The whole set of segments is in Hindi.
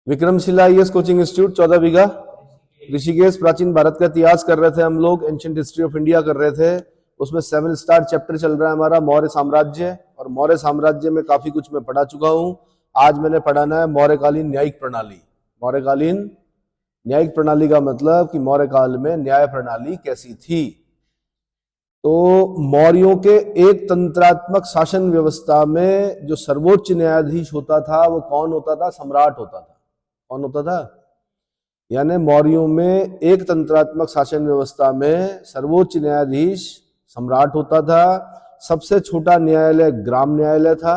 विक्रमशिला आईएएस कोचिंग इंस्टीट्यूट 14 बीघा ऋषिकेश। प्राचीन भारत का इतिहास कर रहे थे हम लोग, एंशिएंट हिस्ट्री ऑफ इंडिया कर रहे थे। उसमें 7 स्टार चैप्टर चल रहा है हमारा मौर्य साम्राज्य, और मौर्य साम्राज्य में काफी कुछ मैं पढ़ा चुका हूं। आज मैंने पढ़ाना है मौर्यकालीन न्यायिक प्रणाली। मौर्यकालीन न्यायिक प्रणाली का मतलब कि मौर्य काल में न्याय प्रणाली कैसी थी। तो मौर्यों के एक तंत्रात्मक शासन व्यवस्था में जो सर्वोच्च न्यायाधीश होता था वो कौन होता था? सम्राट होता था। कौन होता था? यानी मौर्यों में एक तंत्रात्मक शासन व्यवस्था में सर्वोच्च न्यायाधीश सम्राट होता था। सबसे छोटा न्यायालय ग्राम न्यायालय था।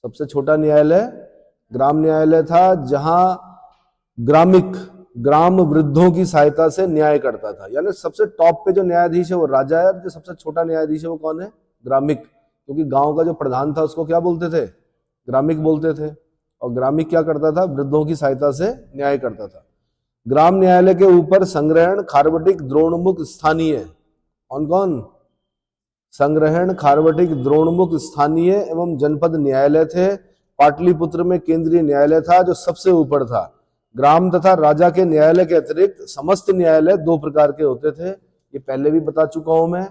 सबसे छोटा न्यायालय ग्राम न्यायालय था, जहां ग्राम वृद्धों की सहायता से न्याय करता था। यानी सबसे टॉप पे जो न्यायाधीश है वो राजा है, जो सबसे छोटा न्यायाधीश है वो कौन है? ग्रामिक। क्योंकि गांव का जो प्रधान था उसको क्या बोलते थे? ग्रामिक बोलते थे। और ग्रामिक क्या करता था? वृद्धों की सहायता से न्याय करता था। ग्राम न्यायालय के ऊपर संग्रहण, खारवटिक, द्रोणमुख, स्थानीय। कौन कौन? संग्रहण, खारवटिक, द्रोणमुख, स्थानीय एवं जनपद न्यायालय थे। पाटलिपुत्र में केंद्रीय न्यायालय था जो सबसे ऊपर था। ग्राम तथा राजा के न्यायालय के अतिरिक्त समस्त न्यायालय 2 प्रकार के होते थे। ये पहले भी बता चुका हूं मैं,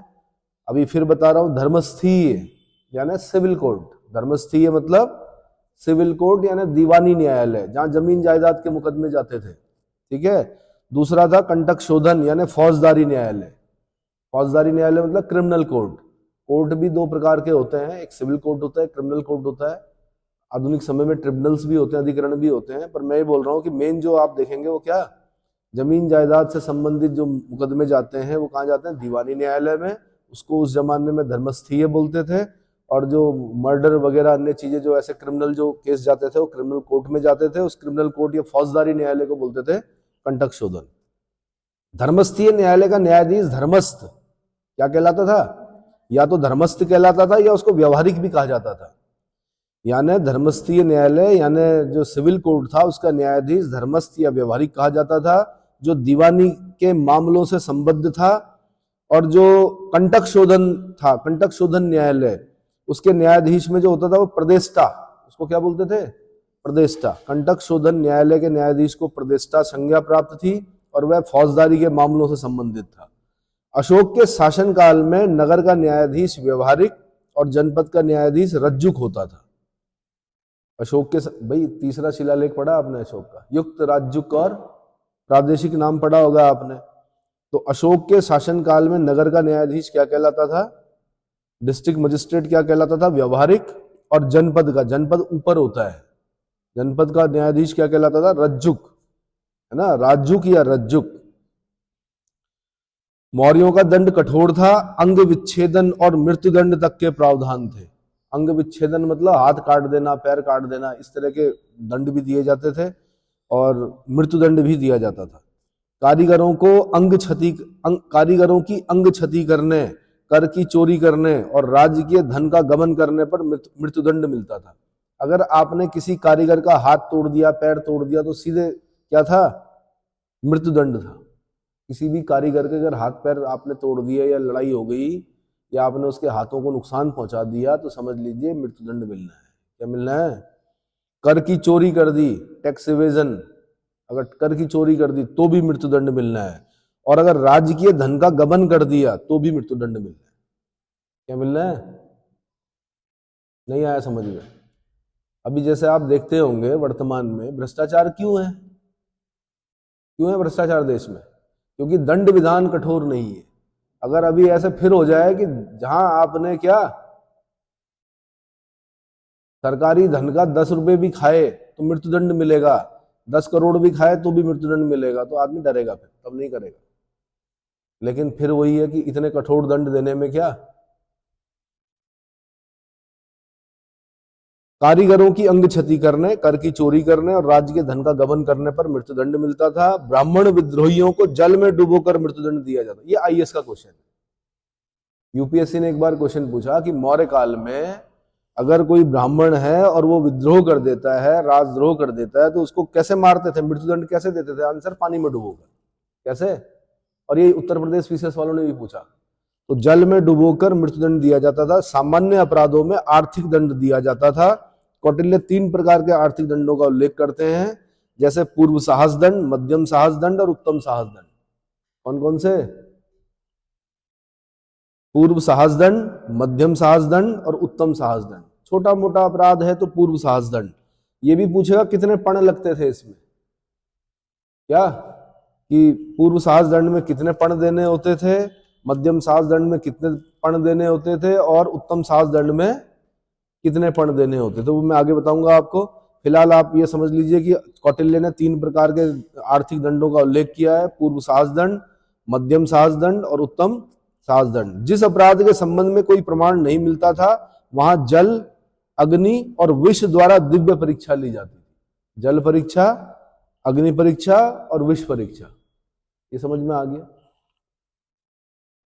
अभी फिर बता रहा हूं। धर्मस्थीय यानी सिविल कोर्ट। धर्मस्थीय मतलब सिविल कोर्ट यानी दीवानी न्यायालय, जहां जमीन जायदाद के मुकदमे जाते थे। ठीक है। दूसरा था कंटक शोधन यानी फौजदारी न्यायालय। फौजदारी न्यायालय मतलब क्रिमिनल कोर्ट। कोर्ट भी 2 प्रकार के होते हैं, एक सिविल कोर्ट होता है, क्रिमिनल कोर्ट होता है। आधुनिक समय में ट्रिब्यूनल्स भी होते हैं, अधिकरण भी होते हैं। पर मैं ये बोल रहा हूँ कि मेन जो आप देखेंगे वो क्या? जमीन जायदाद से संबंधित जो मुकदमे जाते हैं वो कहाँ जाते हैं? दीवानी न्यायालय में। उसको उस जमाने में धर्मस्थीय बोलते थे। और जो मर्डर वगैरह अन्य चीजें जो ऐसे क्रिमिनल जो केस जाते थे वो क्रिमिनल कोर्ट में जाते थे। उस क्रिमिनल कोर्ट या फौजदारी न्यायालय को बोलते थे कंटक शोधन। धर्मस्थीय न्यायालय का न्यायाधीश धर्मस्थ क्या कहलाता था? या तो धर्मस्थ कहलाता था या उसको व्यवहारिक भी कहा जाता था। यानी धर्मस्थीय न्यायालय यानी जो सिविल कोर्ट था उसका न्यायाधीश धर्मस्थ या व्यवहारिक कहा जाता था, जो दीवानी के मामलों से संबद्ध था। और जो कंटक शोधन था, कंटक शोधन न्यायालय, उसके न्यायाधीश में जो होता था वो प्रदेष्टा, उसको क्या बोलते थे? प्रदेष्टा। कंटक शोधन न्यायालय के न्यायाधीश को प्रदेष्टा संज्ञा प्राप्त थी और वह फौजदारी के मामलों से संबंधित था। अशोक के शासनकाल में नगर का न्यायाधीश व्यवहारिक और जनपद का न्यायाधीश रज्जुक होता था। अशोक के भाई तीसरा शिलालेख पढ़ा आपने अशोक का? युक्त, राज्युक और प्रादेशिक नाम पढ़ा होगा आपने। तो अशोक के शासनकाल में नगर का न्यायाधीश क्या कहलाता था? डिस्ट्रिक्ट मजिस्ट्रेट क्या कहलाता था? व्यवहारिक। और जनपद का, जनपद ऊपर होता है, जनपद का न्यायाधीश क्या कहलाता था? रज्जुक, है ना? राज्युक या रज्जुक। मौर्यों का दंड कठोर था। अंग विच्छेदन और मृत्युदंड तक के प्रावधान थे। अंग विच्छेदन मतलब हाथ काट देना, पैर काट देना, इस तरह के दंड भी दिए जाते थे और मृत्युदंड भी दिया जाता था। कारीगरों की अंग क्षति करने, कर की चोरी करने और राज्य के धन का गमन करने पर मृत्युदंड मिलता था। अगर आपने किसी कारीगर का हाथ तोड़ दिया, पैर तोड़ दिया, तो सीधे क्या था? मृत्युदंड था। किसी भी कारीगर के अगर हाथ पैर आपने तोड़ दिए या लड़ाई हो गई या आपने उसके हाथों को नुकसान पहुंचा दिया तो समझ लीजिए मृत्युदंड मिलना है। क्या मिलना है? कर की चोरी कर दी, टैक्स इवेजन, अगर कर की चोरी कर दी तो भी मृत्युदंड मिलना है। और अगर राजकीय धन का गबन कर दिया तो भी मृत्युदंड मिलना है। क्या मिलना है? नहीं आया समझ में? अभी जैसे आप देखते होंगे वर्तमान में भ्रष्टाचार क्यों है? क्यों है भ्रष्टाचार देश में? क्योंकि दंड विधान कठोर नहीं है। अगर अभी ऐसे फिर हो जाए कि जहां आपने क्या सरकारी धन का 10 रुपए भी खाए तो मृत्युदंड मिलेगा, 10 करोड़ भी खाए तो भी मृत्युदंड मिलेगा, तो आदमी डरेगा, फिर तब नहीं करेगा। लेकिन फिर वही है कि इतने कठोर दंड देने में क्या? कारीगरों की अंग क्षति करने, कर की चोरी करने और राज्य के धन का गबन करने पर मृत्युदंड मिलता था। ब्राह्मण विद्रोहियों को जल में डुबोकर मृत्युदंड दिया जाता। ये आईएएस का क्वेश्चन है। यूपीएससी ने एक बार क्वेश्चन पूछा कि मौर्य काल में अगर कोई ब्राह्मण है और वो विद्रोह कर देता है, राजद्रोह कर देता है, तो उसको कैसे मारते थे? मृत्युदंड कैसे देते थे? आंसर, पानी में डुबोकर। कैसे? और ये उत्तर प्रदेश विशेष वालों ने भी पूछा। तो जल में डुबोकर मृत्युदंड दिया जाता था। सामान्य अपराधों में आर्थिक दंड दिया जाता था। कौटिल्य 3 प्रकार के आर्थिक दंडों का उल्लेख करते हैं, जैसे पूर्व साहस दंड, मध्यम साहस दंड और उत्तम साहस दंड। कौन कौन से? पूर्व साहस दंड, मध्यम साहस दंड और उत्तम साहस दंड। छोटा मोटा अपराध है तो पूर्व साहस दंड। ये भी पूछेगा कितने पण लगते थे इसमें, क्या कि पूर्व साहस दंड में कितने पण देने होते थे, मध्यम साहस दंड में कितने पण देने होते थे और उत्तम साहस दंड में कितने पण देने होते थे, वो मैं आगे बताऊंगा आपको। फिलहाल आप ये समझ लीजिए कि कौटिल्य ने 3 प्रकार के आर्थिक दंडों का उल्लेख किया है, पूर्व साहस दंड, मध्यम साहस दंड और उत्तम साहस दंड। जिस अपराध के संबंध में कोई प्रमाण नहीं मिलता था वहां जल, अग्नि और विष द्वारा दिव्य परीक्षा ली जाती थी। जल परीक्षा, अग्नि परीक्षा और विष परीक्षा। ये समझ में आ गया?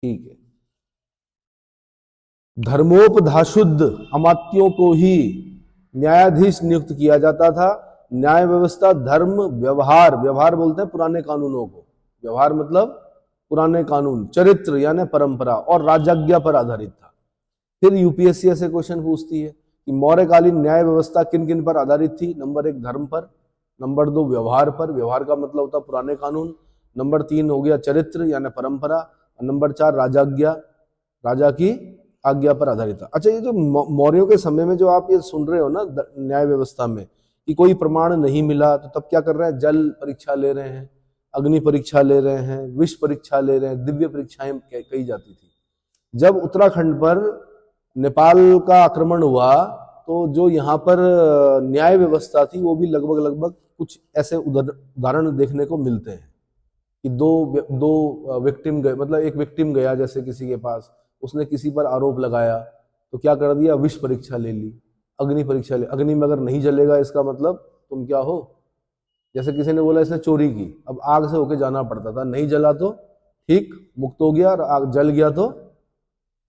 ठीक है। धर्मोपधाशुद्ध अमात्यों को ही न्यायाधीश नियुक्त किया जाता था। न्याय व्यवस्था धर्म, व्यवहार, व्यवहार बोलते हैं पुराने कानूनों को, व्यवहार मतलब पुराने कानून, चरित्र यानी परंपरा और राजाज्ञा पर आधारित था। फिर यूपीएससी ऐसे क्वेश्चन पूछती है कि मौर्यकालीन न्याय व्यवस्था किन किन पर आधारित थी? नंबर 1 धर्म पर, नंबर 2 व्यवहार पर, व्यवहार का मतलब होता पुराने कानून, नंबर 3 हो गया चरित्र यानी परंपरा, और नंबर 4 राजाज्ञा, राजा की आज्ञा पर आधारित था। अच्छा, ये जो मौर्यों के समय में जो आप ये सुन रहे हो ना न्याय व्यवस्था में कि कोई प्रमाण नहीं मिला, तो तब क्या कर रहे हैं? जल परीक्षा ले रहे हैं, अग्नि परीक्षा ले रहे हैं, विष परीक्षा ले रहे हैं, दिव्य परीक्षाएं कही जाती थी। जब उत्तराखंड पर नेपाल का आक्रमण हुआ तो जो यहाँ पर न्याय व्यवस्था थी वो भी लगभग कुछ ऐसे उदाहरण देखने को मिलते हैं कि दो विक्टिम गए, मतलब एक विक्टिम गया जैसे किसी के पास, उसने किसी पर आरोप लगाया तो क्या कर दिया? विष परीक्षा ले ली, अग्नि परीक्षा ले। अग्नि में अगर नहीं जलेगा इसका मतलब तुम क्या हो? जैसे किसी ने बोला इसने चोरी की, अब आग से होके जाना पड़ता था, नहीं जला तो ठीक, मुक्त हो गया, और आग जल गया तो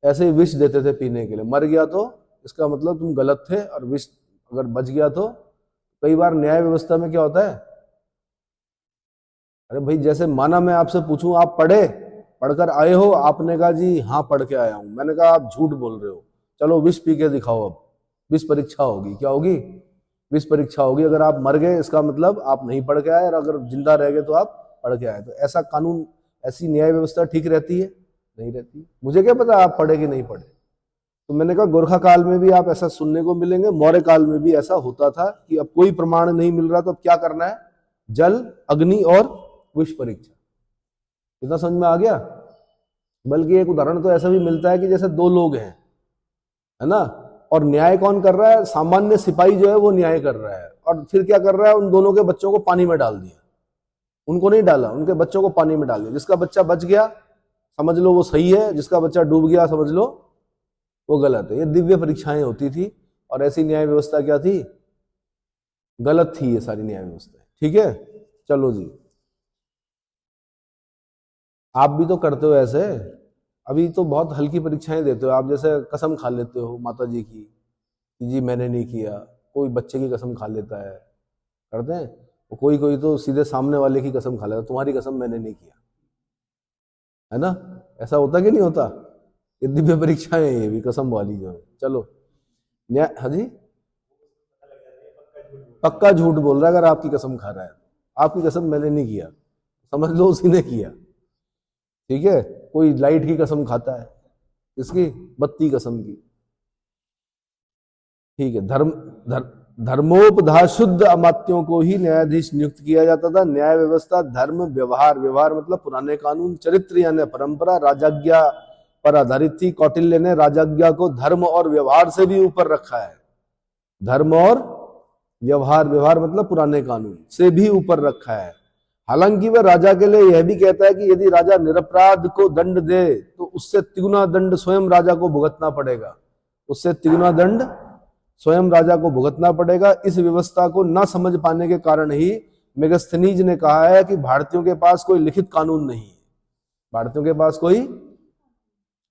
ऐसे ही विष देते थे पीने के लिए, मर गया तो इसका मतलब तुम गलत थे, और विष अगर बच गया तो। कई बार न्याय व्यवस्था में क्या होता है, अरे भाई जैसे माना मैं आपसे पूछूं आप पढ़कर आए हो, आपने कहा जी हाँ पढ़ के आया हूं, मैंने कहा आप झूठ बोल रहे हो, चलो विष पी के दिखाओ, अब विष परीक्षा होगी। क्या होगी? विष परीक्षा होगी। अगर आप मर गए इसका मतलब आप नहीं पढ़ के आए, और अगर जिंदा रह गए तो आप पढ़ के आए। तो ऐसा कानून, ऐसी न्याय व्यवस्था ठीक रहती है? नहीं रहती। मुझे क्या पता आप पढ़े कि नहीं पढ़े। तो मैंने कहा गोरखा काल में भी आप ऐसा सुनने को मिलेंगे, मौर्य काल में भी ऐसा होता था कि अब कोई प्रमाण नहीं मिल रहा तो अब क्या करना है? जल, अग्नि और विष परीक्षा। इतना समझ में आ गया? बल्कि एक उदाहरण तो ऐसा भी मिलता है कि जैसे 2 लोग हैं, है ना, और न्याय कौन कर रहा है? सामान्य सिपाही जो है वो न्याय कर रहा है, और फिर क्या कर रहा है? उन दोनों के बच्चों को पानी में डाल दिया। उनको नहीं डाला, उनके बच्चों को पानी में डाल दिया। जिसका बच्चा बच गया समझ लो वो सही है, जिसका बच्चा डूब गया समझ लो वो गलत है। ये दिव्य परीक्षाएं होती थी, और ऐसी न्याय व्यवस्था क्या थी? गलत थी ये सारी न्याय व्यवस्था। ठीक है, चलो जी, आप भी तो करते हो ऐसे। अभी तो बहुत हल्की परीक्षाएं देते हो आप, जैसे कसम खा लेते हो माता जी की कि जी मैंने नहीं किया, कोई बच्चे की कसम खा लेता है, करते हैं। कोई कोई तो सीधे सामने वाले की कसम खा लेता, तुम्हारी कसम मैंने नहीं किया, है ना? ऐसा होता कि नहीं होता? ये दिव्य परीक्षाएं, ये भी कसम वाली जो है। चलो न्याय, हाँ जी, पक्का झूठ बोल रहा है अगर आपकी कसम खा रहा है। आपकी कसम मैंने नहीं किया, समझ लो उसी ने किया। ठीक है, कोई लाइट की कसम खाता है, इसकी बत्ती कसम की। ठीक है, धर्मोपधाशुद्ध अमात्यों को ही न्यायाधीश नियुक्त किया जाता था। न्याय व्यवस्था धर्म, व्यवहार, व्यवहार मतलब पुराने कानून, चरित्र यानी परंपरा, राजाज्ञा पर आधारित थी। कौटिल्य ने राजाज्ञा को धर्म और व्यवहार से भी ऊपर रखा है। धर्म और व्यवहार, व्यवहार मतलब पुराने कानून से भी ऊपर रखा है। हालांकि वह राजा के लिए यह भी कहता है कि यदि राजा निरपराध को दंड दे तो उससे तिगुना दंड स्वयं राजा को भुगतना पड़ेगा। उससे तिगुना दंड स्वयं राजा को भुगतना पड़ेगा। इस व्यवस्था को न समझ पाने के कारण ही मेगस्थनीज ने कहा है कि भारतीयों के पास कोई लिखित कानून नहीं है। भारतीयों के पास कोई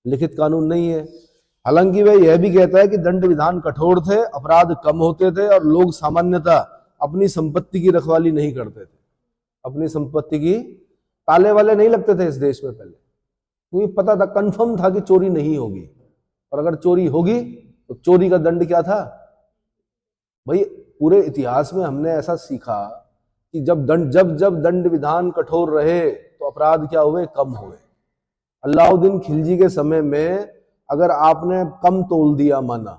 लिखित कानून नहीं है। हालांकि वह यह भी कहता है कि दंड विधान कठोर थे, अपराध कम होते थे और लोग सामान्यतः अपनी संपत्ति की रखवाली नहीं करते थे। अपनी संपत्ति की ताले वाले नहीं लगते थे इस देश में पहले, क्योंकि पता था, कंफर्म था कि चोरी नहीं होगी, और अगर चोरी होगी तो चोरी का दंड क्या था भाई। पूरे इतिहास में हमने ऐसा सीखा कि जब दंड विधान कठोर रहे तो अपराध क्या हुए, कम हुए। अलाउद्दीन खिलजी के समय में अगर आपने कम तोल दिया माना,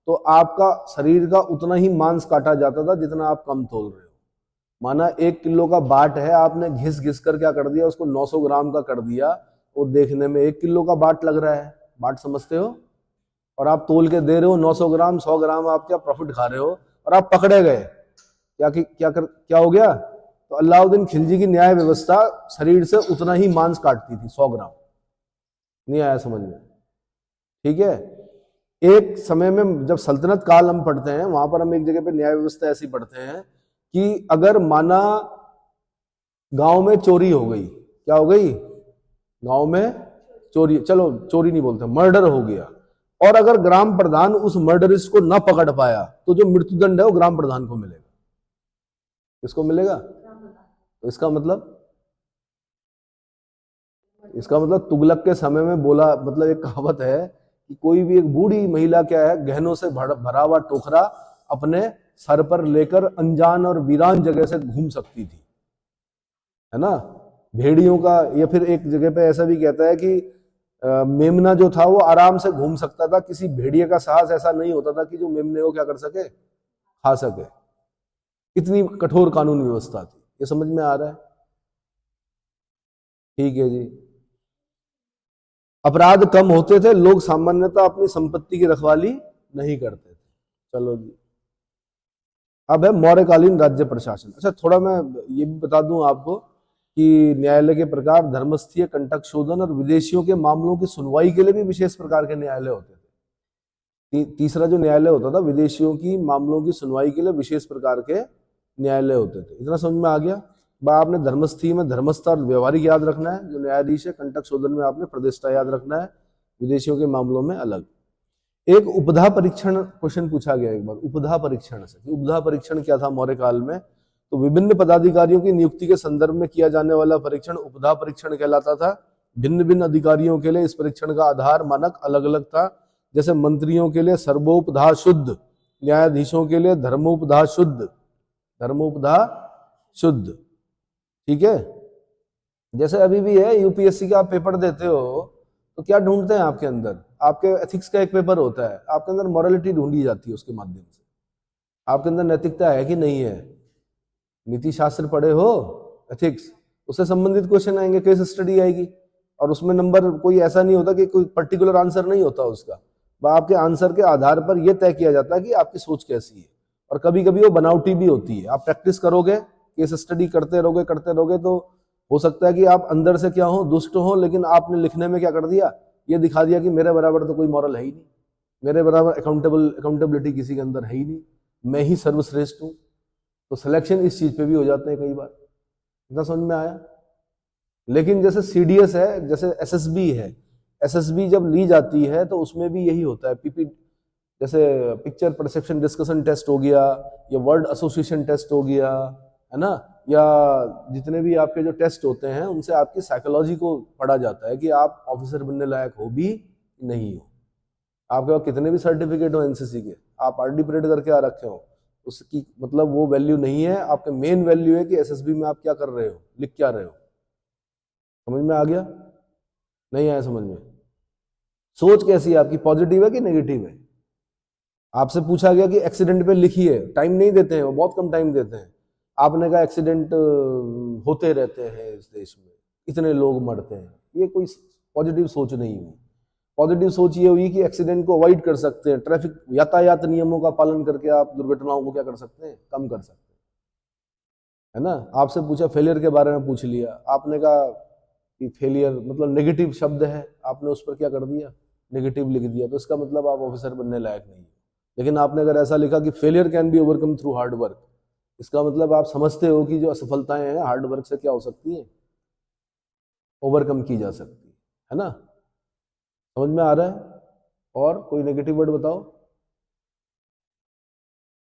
तो आपका शरीर का उतना ही मांस काटा जाता था जितना आप कम तोल रहे हो। माना 1 किलो का बाट है, आपने घिस घिस कर क्या कर दिया, उसको 900 ग्राम का कर दिया, वो देखने में 1 किलो का बाट लग रहा है, बाट समझते हो, और आप तोल के दे रहे हो 900 ग्राम, 100 ग्राम आप क्या प्रॉफिट खा रहे हो, और आप पकड़े गए, क्या हो गया। तो अलाउद्दीन खिलजी की न्याय व्यवस्था शरीर से उतना ही मांस काटती थी, 100 ग्राम। नहीं आया समझ में, ठीक है। एक समय में जब सल्तनत काल हम पढ़ते हैं, वहां पर हम एक जगह पे न्याय व्यवस्था ऐसी पढ़ते हैं कि अगर माना गांव में चोरी हो गई, क्या हो गई, गांव में चोरी, चलो चोरी नहीं बोलते, मर्डर हो गया, और अगर ग्राम प्रधान उस मर्डरिस्ट को न पकड़ पाया, तो जो मृत्युदंड है वो ग्राम प्रधान को मिलेगा। किसको मिलेगा, तो इसका मतलब तुगलक के समय में बोला, मतलब एक कहावत है कि कोई भी एक बूढ़ी महिला क्या है, गहनों से भरा हुआ टोकरा अपने सर पर लेकर अनजान और वीरान जगह से घूम सकती थी, है ना। भेड़ियों का, या फिर एक जगह पे ऐसा भी कहता है कि मेमना जो था वो आराम से घूम सकता था, किसी भेड़िए का साहस ऐसा नहीं होता था कि जो मेमने को क्या कर सके, खा सके। इतनी कठोर कानून व्यवस्था थी। ये समझ में आ रहा है, ठीक है जी। अपराध कम होते थे, लोग सामान्यतः अपनी संपत्ति की रखवाली नहीं करते थे। चलो जी, अब है मौर्यकालीन राज्य प्रशासन। अच्छा, थोड़ा मैं ये भी बता दूं आपको कि न्यायालय के प्रकार धर्मस्थीय, कंटक शोधन और विदेशियों के मामलों की सुनवाई के लिए भी विशेष प्रकार के न्यायालय होते थे। तीसरा जो न्यायालय होता था, विदेशियों की मामलों की सुनवाई के लिए विशेष प्रकार के न्यायालय होते थे। इतना समझ में आ गया। आपने धर्मस्थी में धर्मस्थ और व्यवहारिक याद रखना है, जो न्यायाधीश है। कंटक शोधन में आपने प्रतिष्ठा याद रखना है, विदेशियों के मामलों में अलग। एक उपधा परीक्षण क्वेश्चन पूछा गया एक बार, उपधा परीक्षण से। उपधा परीक्षण क्या था मौर्य काल में, तो विभिन्न पदाधिकारियों की नियुक्ति के संदर्भ में किया जाने वाला परीक्षण उपधा परीक्षण कहलाता था। भिन्न भिन्न अधिकारियों के लिए इस परीक्षण का आधार मानक अलग अलग था। जैसे मंत्रियों के लिए सर्वोपधा शुद्ध, न्यायाधीशों के लिए धर्मोपधा शुद्ध, धर्मोपधा शुद्ध, ठीक है। जैसे अभी भी है, यूपीएससी का आप पेपर देते हो तो क्या ढूंढते हैं आपके अंदर, आपके एथिक्स का एक पेपर होता है, आपके अंदर मॉरलिटी ढूंढी जाती है उसके माध्यम से। आपके अंदर नैतिकता है कि नहीं है, नीति शास्त्र पढ़े हो, एथिक्स, उससे संबंधित क्वेश्चन आएंगे, केस स्टडी आएगी, और उसमें नंबर कोई ऐसा नहीं होता कि कोई पर्टिकुलर आंसर नहीं होता उसका, आपके आंसर के आधार पर यह तय किया जाता है कि आपकी सोच कैसी है। और कभी कभी वो बनावटी भी होती है। आप प्रैक्टिस करोगे, केस स्टडी करते रहोगे तो हो सकता है कि आप अंदर से क्या हो, दुष्ट हो, लेकिन आपने लिखने में क्या कर दिया, ये दिखा दिया कि मेरे बराबर तो कोई मॉरल है ही नहीं, मेरे बराबर अकाउंटेबिलिटी किसी के अंदर है ही नहीं, मैं ही सर्वश्रेष्ठ हूं। तो सिलेक्शन इस चीज पे भी हो जाते हैं कई बार। इतना समझ में आया। लेकिन जैसे सीडीएस है, जैसे एसएसबी है, एसएसबी जब ली जाती है तो उसमें भी यही होता है। पीपी, जैसे पिक्चर परसेप्शन डिस्कशन टेस्ट हो गया, या वर्ड एसोसिएशन टेस्ट हो गया, है ना, या जितने भी आपके जो टेस्ट होते हैं उनसे आपकी साइकोलॉजी को पढ़ा जाता है कि आप ऑफिसर बनने लायक हो भी नहीं हो। आपके पास कितने भी सर्टिफिकेट हो एनसीसी के, आप आरडी परेड करके आ रखे हो, उसकी मतलब वो वैल्यू नहीं है। आपके मेन वैल्यू है कि एसएसबी में आप क्या कर रहे हो, लिख क्या रहे हो। समझ में आ गया, नहीं आया समझ में। सोच कैसी है आपकी, पॉजिटिव है कि नेगेटिव है। आपसे पूछा गया कि एक्सीडेंट पे लिखिए, टाइम नहीं देते हैं, वो बहुत कम टाइम देते हैं। आपने कहा एक्सीडेंट होते रहते हैं इस देश में, इतने लोग मरते हैं। ये कोई पॉजिटिव सोच नहीं हुई। पॉजिटिव सोच ये हुई कि एक्सीडेंट को अवॉइड कर सकते हैं, ट्रैफिक यातायात नियमों का पालन करके आप दुर्घटनाओं को क्या कर सकते हैं, कम कर सकते हैं, है ना। आपसे पूछा फेलियर के बारे में, पूछ लिया, आपने कहा कि फेलियर मतलब नेगेटिव शब्द है, आपने उस पर क्या कर दिया, नेगेटिव लिख दिया, तो इसका मतलब आप ऑफिसर बनने लायक नहीं है। लेकिन आपने अगर ऐसा लिखा कि failure can be overcome through hard work, इसका मतलब आप समझते हो कि जो असफलताएं हैं हार्ड वर्क से क्या हो सकती हैं, ओवरकम की जा सकती है ना। समझ में आ रहा है। और कोई नेगेटिव वर्ड बताओ।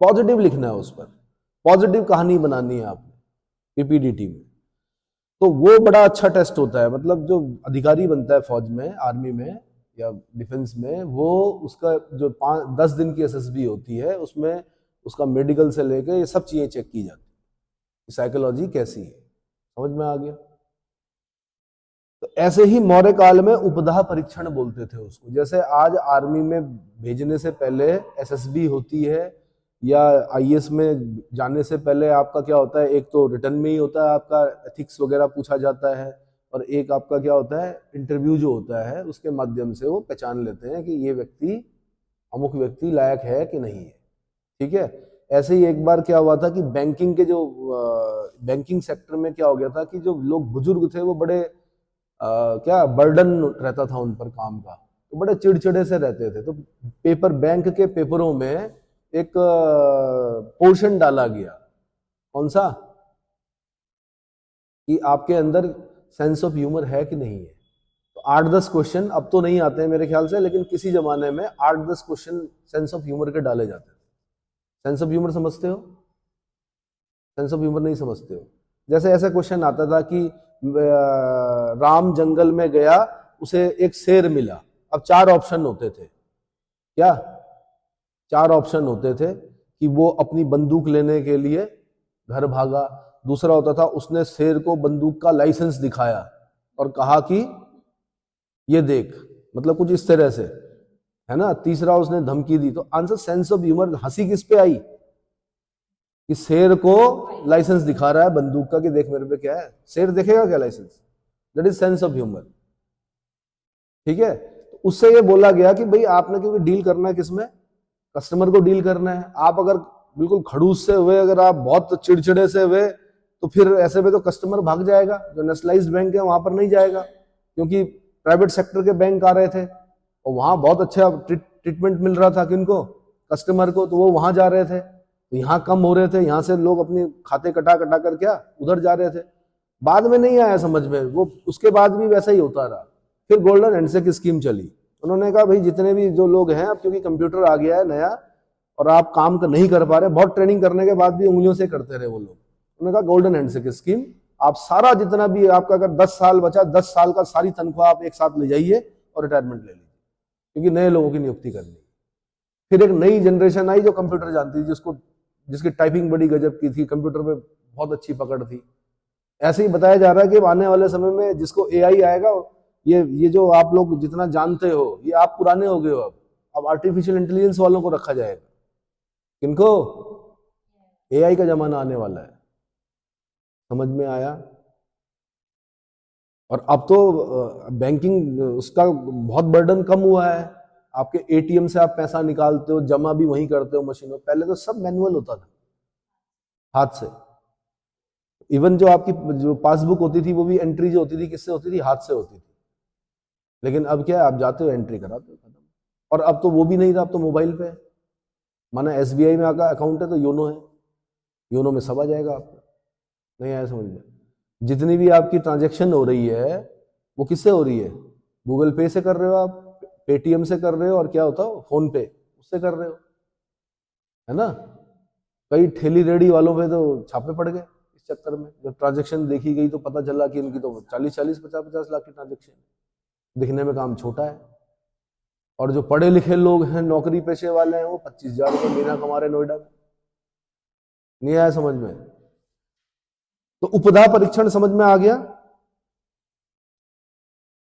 पॉजिटिव लिखना है उस पर, पॉजिटिव कहानी बनानी है आपने पीपीडीटी में। तो वो बड़ा अच्छा टेस्ट होता है। मतलब जो अधिकारी बनता है फौज में, आर्मी में या डिफेंस में, वो उसका जो 5-10 दिन की एसएसबी होती है, उसमें उसका मेडिकल से लेकर ये सब चीजें चेक की जाती है। साइकोलॉजी कैसी है, समझ में आ गया। तो ऐसे ही मौर्य काल में उपदाह परीक्षण बोलते थे उसको। जैसे आज आर्मी में भेजने से पहले एसएसबी होती है, या आईएएस में जाने से पहले आपका क्या होता है, एक तो रिटर्न में ही होता है आपका एथिक्स वगैरह पूछा जाता है, और एक आपका क्या होता है इंटरव्यू जो होता है, उसके माध्यम से वो पहचान लेते हैं कि ये व्यक्ति अमुक व्यक्ति लायक है कि नहीं है। ठीक है। ऐसे ही एक बार क्या हुआ था कि बैंकिंग के जो बैंकिंग सेक्टर में क्या हो गया था कि जो लोग बुजुर्ग थे वो बड़े क्या बर्डन रहता था उन पर काम का, तो बड़े चिड़चिड़े से रहते थे। तो पेपर बैंक के पेपरों में एक पोर्शन डाला गया, कौन सा, कि आपके अंदर सेंस ऑफ ह्यूमर है कि नहीं है। तो 8-10 क्वेश्चन, अब तो नहीं आते हैं मेरे ख्याल से, लेकिन किसी जमाने में 8-10 क्वेश्चन सेंस ऑफ ह्यूमर के डाले जाते थे। सेंस ऑफ ह्यूमर समझते हो? सेंस ऑफ ह्यूमर नहीं समझते हो? जैसे ऐसा क्वेश्चन आता था कि राम जंगल में गया, उसे एक शेर मिला। अब 4 ऑप्शन होते थे, क्या 4 ऑप्शन होते थे कि वो अपनी बंदूक लेने के लिए घर भागा, दूसरा होता था उसने शेर को बंदूक का लाइसेंस दिखाया और कहा कि ये देख, मतलब कुछ इस तरह से, है ना। तीसरा उसने धमकी दी। तो आंसर सेंस ऑफ ह्यूमर, हंसी किस पे आई कि शेर को लाइसेंस दिखा रहा है बंदूक का कि देख मेरे पे क्या है, शेर देखेगा क्या license, that is sense of humour. ठीक है। तो उससे ये बोला गया कि भाई आपने क्योंकि डील करना है किसमें, कस्टमर को डील करना है। आप अगर बिल्कुल खड़ूस से हुए, अगर आप बहुत चिड़चिड़े से हुए, तो फिर ऐसे में तो कस्टमर भाग जाएगा। जो नेशनलाइज्ड बैंक है वहां पर नहीं जाएगा, क्योंकि प्राइवेट सेक्टर के बैंक आ रहे थे और वहां बहुत अच्छा ट्रीटमेंट मिल रहा था किनको, कस्टमर को, तो वो वहां जा रहे थे। तो यहाँ कम हो रहे थे, यहाँ से लोग अपने खाते कटा कटा कर क्या उधर जा रहे थे। बाद में नहीं आया समझ में वो, उसके बाद भी वैसा ही होता रहा। फिर गोल्डन हैंडशेक स्कीम चली। उन्होंने कहा भाई जितने भी जो लोग हैं, अब क्योंकि कंप्यूटर आ गया है नया और आप काम नहीं कर पा रहे, बहुत ट्रेनिंग करने के बाद भी उंगलियों से करते रहे वो लोग, उन्होंने कहा गोल्डन हैंडशेक स्कीम, आप सारा जितना भी आपका अगर 10 साल बचा, 10 साल का सारी तनख्वाह आप एक साथ ले जाइए और रिटायरमेंट ले लीजिए, क्योंकि नए लोगों की नियुक्ति करनी। फिर एक नई जनरेशन आई जो कंप्यूटर जानती थी, जिसकी टाइपिंग बड़ी गजब की थी, कंप्यूटर पे बहुत अच्छी पकड़ थी। ऐसे ही बताया जा रहा है कि आने वाले समय में जिसको एआई आएगा, ये जो आप लोग जितना जानते हो, ये आप पुराने हो गए हो। अब आर्टिफिशियल इंटेलिजेंस वालों को रखा जाएगा। किनको? एआई का जमाना आने वाला है। समझ में आया? और अब तो बैंकिंग उसका बहुत बर्डन कम हुआ है। आपके एटीएम से आप पैसा निकालते हो, जमा भी वहीं करते हो मशीनों। पहले तो सब मैनुअल होता था, हाथ से। इवन जो आपकी जो पासबुक होती थी, वो भी एंट्री जो होती थी किससे होती थी, हाथ से होती थी। लेकिन अब क्या है, आप जाते हो एंट्री कराते हो, खत्म। और अब तो वो भी नहीं रहा, अब तो मोबाइल पे, माना एसबीआई में आपका अकाउंट है तो योनो है, योनो में सब आ जाएगा आपको। नहीं आया समझ में? जितनी भी आपकी ट्रांजैक्शन हो रही है वो किससे हो रही है? गूगल पे से कर रहे हो आप, पेटीएम से कर रहे हो, और क्या होता है फोन पे, उससे कर रहे हो, है ना। कई ठेली रेडी वालों पे तो छापे पड़ गए इस चक्कर में। जब ट्रांजैक्शन देखी गई तो पता चला कि इनकी तो 40-40, 50-50 लाख की ट्रांजैक्शन। दिखने में काम छोटा है, और जो पढ़े लिखे लोग हैं, नौकरी पेशे वाले हैं, वो 25,000 रुपये महीना कमा रहे नोएडा में। नहीं आया समझ में? तो उपधा परीक्षण समझ में आ गया।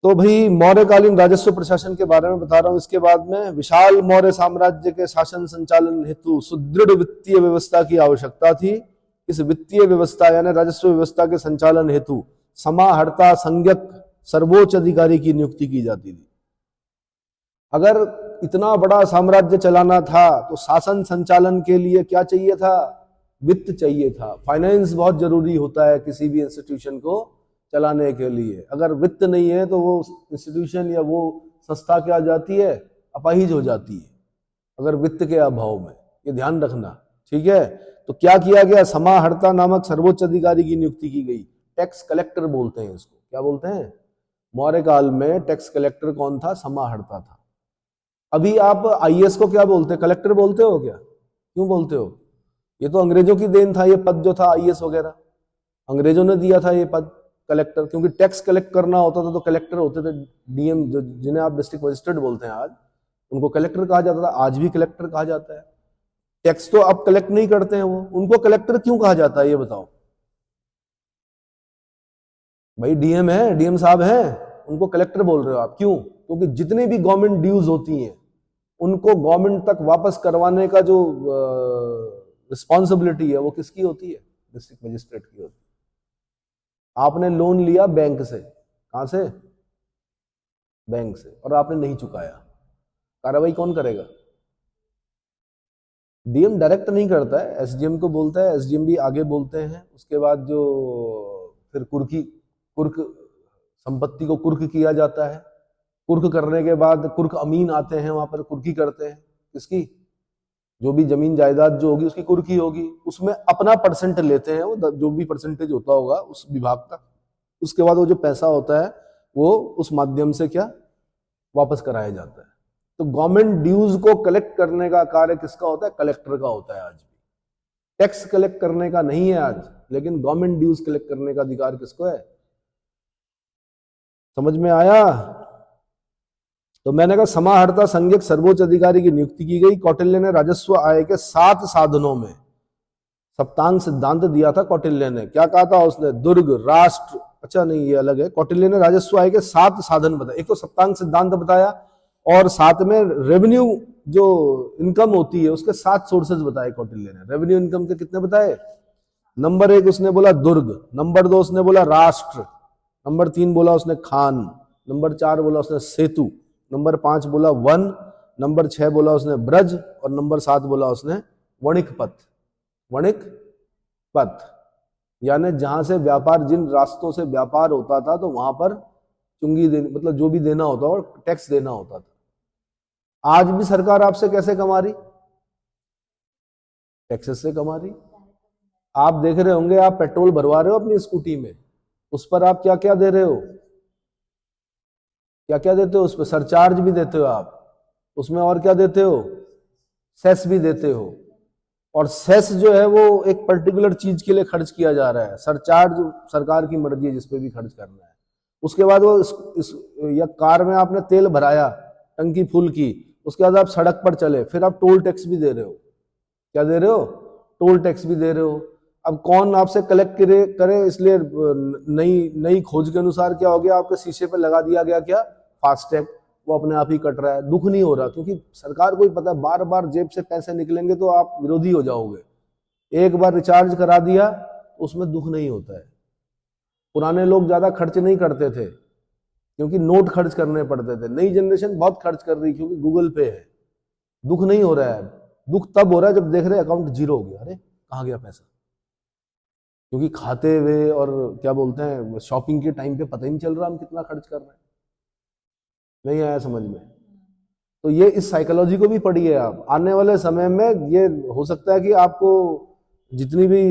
तो भाई मौर्यकालीन राजस्व प्रशासन के बारे में बता रहा हूं। इसके बाद में विशाल मौर्य साम्राज्य के शासन संचालन हेतु सुदृढ़ वित्तीय व्यवस्था की आवश्यकता थी। इस वित्तीय व्यवस्था यानी राजस्व व्यवस्था के संचालन हेतु समाहर्ता संज्ञक सर्वोच्च अधिकारी की नियुक्ति की जाती थी। अगर इतना बड़ा साम्राज्य चलाना था तो शासन संचालन के लिए क्या चाहिए था? वित्त चाहिए था। फाइनेंस बहुत जरूरी होता है किसी भी इंस्टीट्यूशन को चलाने के लिए। अगर वित्त नहीं है तो वो इंस्टीट्यूशन या वो संस्था क्या हो जाती है? अपाहिज हो जाती है, अगर वित्त के अभाव में। ये ध्यान रखना, ठीक है। तो क्या किया गया? समाहर्ता नामक सर्वोच्च अधिकारी की नियुक्ति की गई। टैक्स कलेक्टर बोलते हैं इसको। क्या बोलते हैं? मौर्य काल में टैक्स कलेक्टर कौन था? समाहर्ता था। अभी आप आईएएस को क्या बोलते हैं? कलेक्टर बोलते हो क्या? क्यों बोलते हो? ये तो अंग्रेजों की देन था, ये पद जो था आईएएस वगैरह, अंग्रेजों ने दिया था ये पद कलेक्टर। क्योंकि टैक्स कलेक्ट करना होता था तो कलेक्टर होते थे, डीएम, जो जिन्हें आप डिस्ट्रिक्ट मजिस्ट्रेट बोलते हैं आज, उनको कलेक्टर कहा जाता था। आज भी कलेक्टर कहा जाता है। टैक्स तो अब कलेक्ट नहीं करते हैं वो, उनको कलेक्टर क्यों कहा जाता है ये बताओ? भाई डीएम है, डीएम साहब हैं, उनको कलेक्टर बोल रहे हो आप, क्यों? क्योंकि जितनी भी गवर्नमेंट ड्यूज होती हैं उनको गवर्नमेंट तक वापस करवाने का जो रिस्पॉन्सिबिलिटी है वो किसकी होती है? डिस्ट्रिक्ट मजिस्ट्रेट की होती है। आपने लोन लिया बैंक से, कहां से? बैंक से, और आपने नहीं चुकाया, कार्रवाई कौन करेगा? डीएम डायरेक्ट नहीं करता है, एसडीएम को बोलता है, एसडीएम भी आगे बोलते हैं। उसके बाद जो फिर कुर्क संपत्ति को कुर्क किया जाता है। कुर्क करने के बाद कुर्क अमीन आते हैं, वहां पर कुर्की करते हैं। किसकी? जो भी जमीन जायदाद जो होगी उसकी कुर्की होगी, उसमें अपना परसेंट लेते हैं वो, जो भी परसेंटेज होता होगा उस विभाग का। उसके बाद वो जो पैसा होता है वो उस माध्यम से क्या वापस कराया जाता है। तो गवर्नमेंट ड्यूज को कलेक्ट करने का कार्य किसका होता है? कलेक्टर का होता है। आज भी टैक्स कलेक्ट करने का नहीं है आज, लेकिन गवर्नमेंट ड्यूज कलेक्ट करने का अधिकार किसको है? समझ में आया? तो मैंने कहा समाहर्ता संज्ञक सर्वोच्च अधिकारी की नियुक्ति की गई। कौटिल्य ने राजस्व आय के 7 साधनों में सप्तांग सिद्धांत दिया था। कौटिल्य ने क्या कहा था? उसने दुर्ग, राष्ट्र, अच्छा नहीं ये अलग है। कौटिल्य ने राजस्व आय के 7 साधन बताए। एक तो सप्तांग सिद्धांत बताया, और साथ में रेवेन्यू जो इनकम होती है उसके 7 सोर्सेज बताए कौटिल्य ने। रेवेन्यू इनकम के कितने बताए? नंबर 1 उसने बोला दुर्ग, नंबर 2 उसने बोला राष्ट्र, नंबर 3 बोला उसने खान, नंबर 4 बोला उसने सेतु, नंबर 5 बोला वन, नंबर 6 बोला उसने ब्रज, और नंबर 7 बोला उसने वणिक पथ। वणिक पथ यानी जहां से व्यापार, जिन रास्तों से व्यापार होता था तो वहां पर चुंगी देनी, मतलब जो भी देना होता और टैक्स देना होता था। आज भी सरकार आपसे कैसे कमा रही? टैक्सेस से कमा रही। आप देख रहे होंगे, आप पेट्रोल भरवा रहे हो अपनी स्कूटी में, उस पर आप क्या क्या दे रहे हो? क्या क्या देते हो? उस पर सरचार्ज भी देते हो आप, उसमें और क्या देते हो? सेस भी देते हो। और सेस जो है वो एक पर्टिकुलर चीज के लिए खर्च किया जा रहा है। सरचार्ज सरकार की मर्जी है जिस पे भी खर्च करना है। उसके बाद वो या कार में आपने तेल भराया, टंकी फुल की, उसके बाद आप सड़क पर चले, फिर आप टोल टैक्स भी दे रहे हो। क्या दे रहे हो? टोल टैक्स भी दे रहे हो। अब कौन आपसे कलेक्ट करे? इसलिए नई नई खोज के अनुसार क्या हो गया, आपके शीशे पे लगा दिया गया क्या? फास्टैग। वो अपने आप ही कट रहा है, दुख नहीं हो रहा, क्योंकि सरकार को ही पता है बार बार जेब से पैसे निकलेंगे तो आप विरोधी हो जाओगे। एक बार रिचार्ज करा दिया, उसमें दुख नहीं होता है। पुराने लोग ज्यादा खर्च नहीं करते थे क्योंकि नोट खर्च करने पड़ते थे। नई जनरेशन बहुत खर्च कर रही क्योंकि गूगल पे है। दुख नहीं हो रहा है। दुख तब हो रहा है जब देख रहे अकाउंट जीरो हो गया, अरे कहाँ गया पैसा? क्योंकि खाते हुए और क्या बोलते हैं शॉपिंग के टाइम पे पता ही नहीं चल रहा हम कितना खर्च कर रहे हैं। नहीं आया समझ में? तो ये इस साइकोलॉजी को भी पढ़िए आप। आने वाले समय में ये हो सकता है कि आपको जितनी भी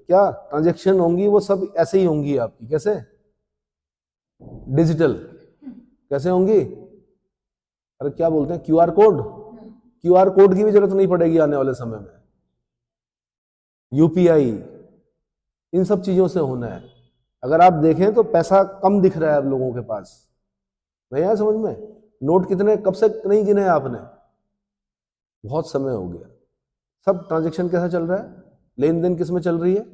क्या ट्रांजैक्शन होंगी वो सब ऐसे ही होंगी आपकी। कैसे? डिजिटल। कैसे होंगी? अरे क्या बोलते हैं, क्यूआर कोड। क्यूआर कोड की भी जरूरत नहीं पड़ेगी आने वाले समय में। यूपीआई, इन सब चीजों से होना है। अगर आप देखें तो पैसा कम दिख रहा है अब लोगों के पास। नहीं आया समझ में? नोट कितने कब से नहीं गिने आपने? बहुत समय हो गया। सब ट्रांजैक्शन कैसा चल रहा है? लेन देन किस में चल रही है?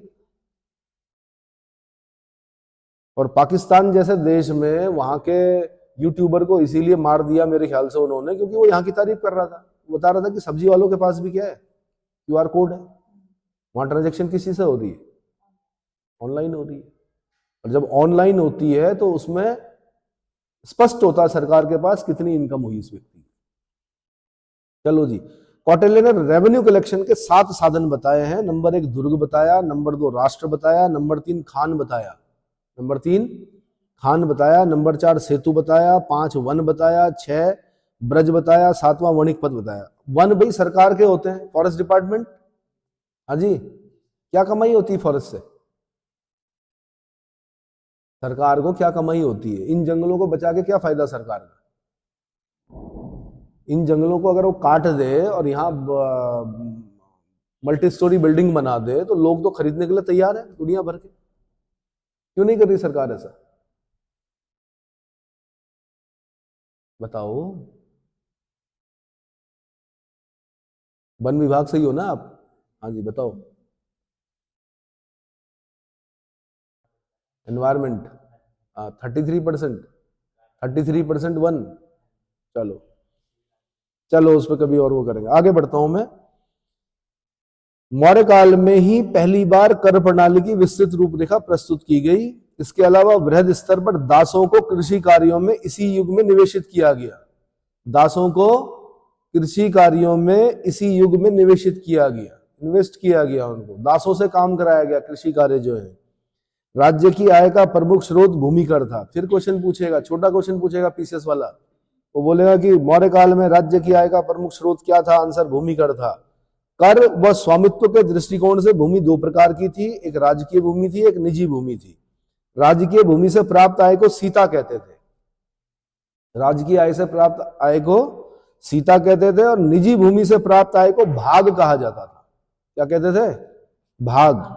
और पाकिस्तान जैसे देश में वहां के यूट्यूबर को इसीलिए मार दिया मेरे ख्याल से उन्होंने, क्योंकि वो यहाँ की तारीफ कर रहा था। बता रहा था कि सब्जी वालों के पास भी क्या है, क्यूआर कोड है। वहां ट्रांजैक्शन किसी से हो रही है? ऑनलाइन हो रही है। और जब ऑनलाइन होती है तो उसमें स्पष्ट होता है सरकार के पास कितनी इनकम हुई इस व्यक्ति की। चलो जी, कौटिल्य ने रेवेन्यू कलेक्शन के 7 साधन बताए हैं। नंबर 1 दुर्ग बताया, नंबर 2 राष्ट्र बताया, नंबर 3 खान बताया, नंबर 3 खान बताया, नंबर 4 सेतु बताया, 5 वन बताया, 6 ब्रज बताया, 7वां वणिक पथ बताया। वन भाई सरकार के होते हैं, फॉरेस्ट डिपार्टमेंट। हाँ जी, क्या कमाई होती है फॉरेस्ट से? सरकार को क्या कमाई होती है? इन जंगलों को बचा के क्या फायदा सरकार का? इन जंगलों को अगर वो काट दे और यहाँ मल्टी स्टोरी बिल्डिंग बना दे तो लोग तो खरीदने के लिए तैयार है दुनिया भर के। क्यों नहीं कर रही सरकार ऐसा? बताओ। वन विभाग से ही हो ना आप? हाँ जी बताओ। एनवायरमेंट। 33%, 33% 1। चलो चलो उस पर कभी और वो करेंगे। आगे बढ़ता हूं मैं। मौर्य काल में ही पहली बार कर प्रणाली की विस्तृत रूपरेखा प्रस्तुत की गई। इसके अलावा वृहद स्तर पर दासों को कृषि कार्यों में इसी युग में निवेशित किया गया। दासों को कृषि कार्यों में इसी युग में निवेशित किया गया, इन्वेस्ट किया गया, उनको दासों से काम कराया गया। कृषि कार्य जो है, राज्य की आय का प्रमुख स्रोत भूमि कर था। फिर क्वेश्चन पूछेगा, छोटा क्वेश्चन पूछेगा पीसीएस वाला, वो बोलेगा कि मौर्य काल में राज्य की आय का प्रमुख स्रोत क्या था? आंसर भूमि कर था। कर व स्वामित्व के दृष्टिकोण से भूमि दो प्रकार की थी, एक राजकीय भूमि थी, एक निजी भूमि थी। राजकीय भूमि से प्राप्त आय को सीता कहते थे, राजकीय आय से प्राप्त आय को सीता कहते थे, और निजी भूमि से प्राप्त आय को भाग कहा जाता था। क्या कहते थे? भाग।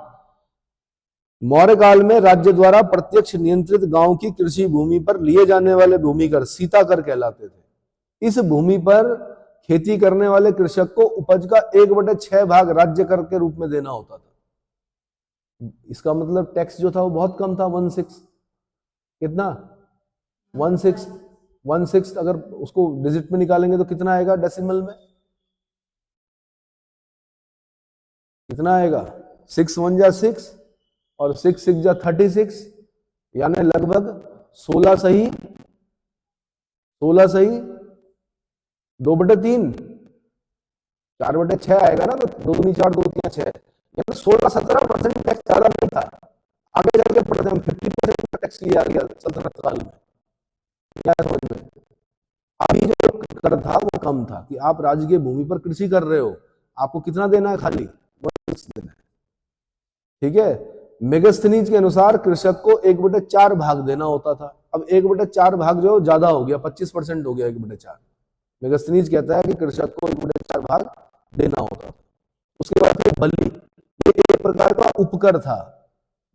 मौर्य काल में राज्य द्वारा प्रत्यक्ष नियंत्रित गांव की कृषि भूमि पर लिए जाने वाले भूमि कर सीता कर कहलाते थे। इस भूमि पर खेती करने वाले कृषक को उपज का 1/6 भाग राज्य कर के रूप में देना होता था। इसका मतलब टैक्स जो था वो बहुत कम था, 1/6। कितना? 1/6। अगर उसको डिजिट में निकालेंगे तो कितना आएगा? डेसिमल में कितना आएगा? 6 1 जा 6 और 6 6 जा 36, यानी लगभग 16 सही 2/3, 4/6 आएगा ना, तो 2 दूनी 4 2 3 6, यानी 16-17% टैक्स ज्यादा नहीं था। आगे जाके पढ़ते हैं 50% का टैक्स लिया गया सल्तनत काल में। क्या समझ में? अभी जो कर था वो कम था कि आप राजकीय भूमि पर कृषि कर रहे हो, आपको कितना देना है? खाली 1/6 देना है। ठीक है। मेगस्थनीज के अनुसार कृषक को 1/4 भाग देना होता था। अब 1/4 भाग जो ज्यादा हो गया, 25% हो गया 1/4। मेगस्थनीज कहता है कि कृषक को 1/4 भाग देना होता था। उसके बाद फिर बलि, ये एक प्रकार का उपकर था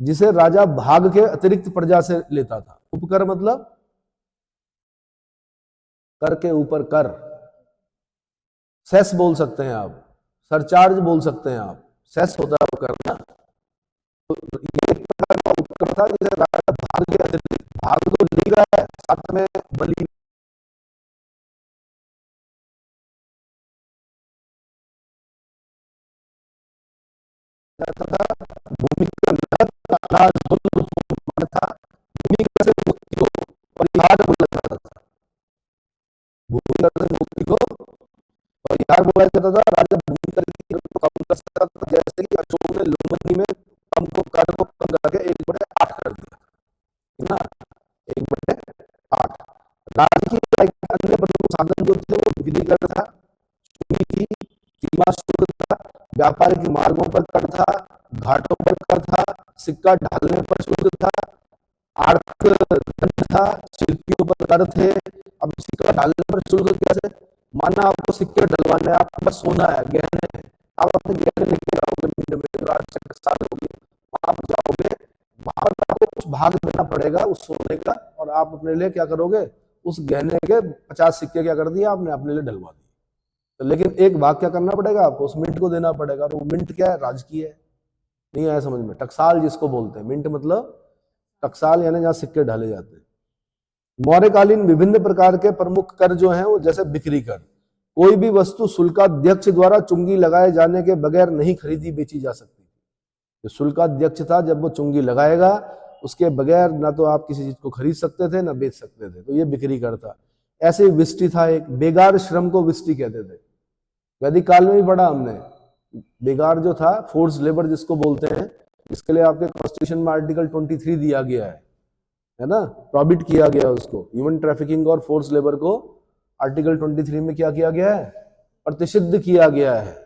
जिसे राजा भाग के अतिरिक्त प्रजा से लेता था। उपकर मतलब कर के ऊपर कर, सेस बोल सकते हैं आप, सरचार्ज बोल सकते हैं आप, सेस होता है वो करना। तो ये एक प्रकार का उपकर था जिसे राजा भाग के अतिरिक्त, भाग तो ले रहा है, साथ में बलि था। भूमि का अनाज था, भूमि से मुक्ति को परिहार बोला जाता था। भूमि से मुक्ति को परिहार बोला जाता था। राजा भूमि कर की कीमत को कम कर सकता था, जैसे कि अशोक ने लुम्बिनी में कम को कर को कम करके 1/8 कर दिया ना, 1/8। राज्य की अन्य प्रमुख साधन जो थे वो बिजली कर था, भूमि थी, सीमा शुल्क था, व्यापारिक मार्गों पर कर था, घाटों पर कर था, सिक्का ढालने पर शुल्क था, आर्थिक दंड था, शिल्पियों पर कर थे। अब सिक्का ढालने पर शुल्क कैसे? माना आपको सिक्के ढलवाने, आपके पास सोना है, गहने हैं, आप अपने गहने लेके जाओगे मिंट में, रात साल होगी, वहां पर जाओगे, वहां पर आपको कुछ भाग देना पड़ेगा उस सोने का, और आप अपने लिए क्या करोगे? उस गहने के 50 सिक्के क्या कर दिए आपने? अपने लिए ढलवा दिए। तो लेकिन एक भाग क्या करना पड़ेगा आपको? उस मिंट को देना पड़ेगा। और वो मिंट क्या है? राजकीय है। नहीं आया समझ में? टकसाल जिसको बोलते हैं, मिंट मतलब टकसाल, यानी जहां सिक्के ढाले जाते हैं। मौर्यकालीन विभिन्न प्रकार के प्रमुख कर जो हैं वो, जैसे बिक्री कर, कोई भी वस्तु शुल्काध्यक्ष द्वारा चुंगी लगाए जाने के बगैर नहीं खरीदी बेची जा सकती। जो शुल्काध्यक्ष था, जब वो चुंगी लगाएगा उसके बगैर ना तो आप किसी चीज को खरीद सकते थे ना बेच सकते थे, तो ये बिक्री कर था। ऐसे विष्टि था एक, बेगार श्रम को विष्टि कहते थे। वैदिक काल में भी पढ़ा हमने। बेगार जो था, फोर्स लेबर जिसको बोलते हैं, इसके लिए आपके कॉन्स्टिट्यूशन में आर्टिकल 23 दिया गया है ना, प्रॉबिट किया गया है उसको। ह्यूमन ट्रैफिकिंग और फोर्स लेबर को आर्टिकल 23 में क्या किया गया है? प्रतिषिद्ध किया गया है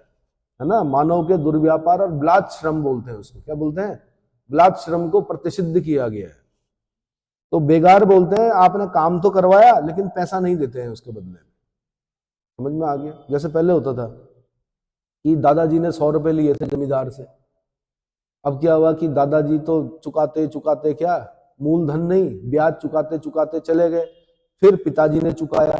ना। मानव के दुर्व्यापार और ब्लात श्रम बोलते हैं उसको, क्या बोलते हैं? ब्लात श्रम को प्रतिषिद्ध किया गया है। तो बेगार बोलते हैं आपने काम तो करवाया लेकिन पैसा नहीं देते हैं उसके बदले में। समझ में आ गया? जैसे पहले होता था कि दादाजी ने 100 रुपए लिए थे जमींदार से, अब क्या हुआ कि दादाजी तो चुकाते चुकाते क्या, मूलधन नहीं, ब्याज चुकाते चुकाते चले गए। फिर पिताजी ने चुकाया,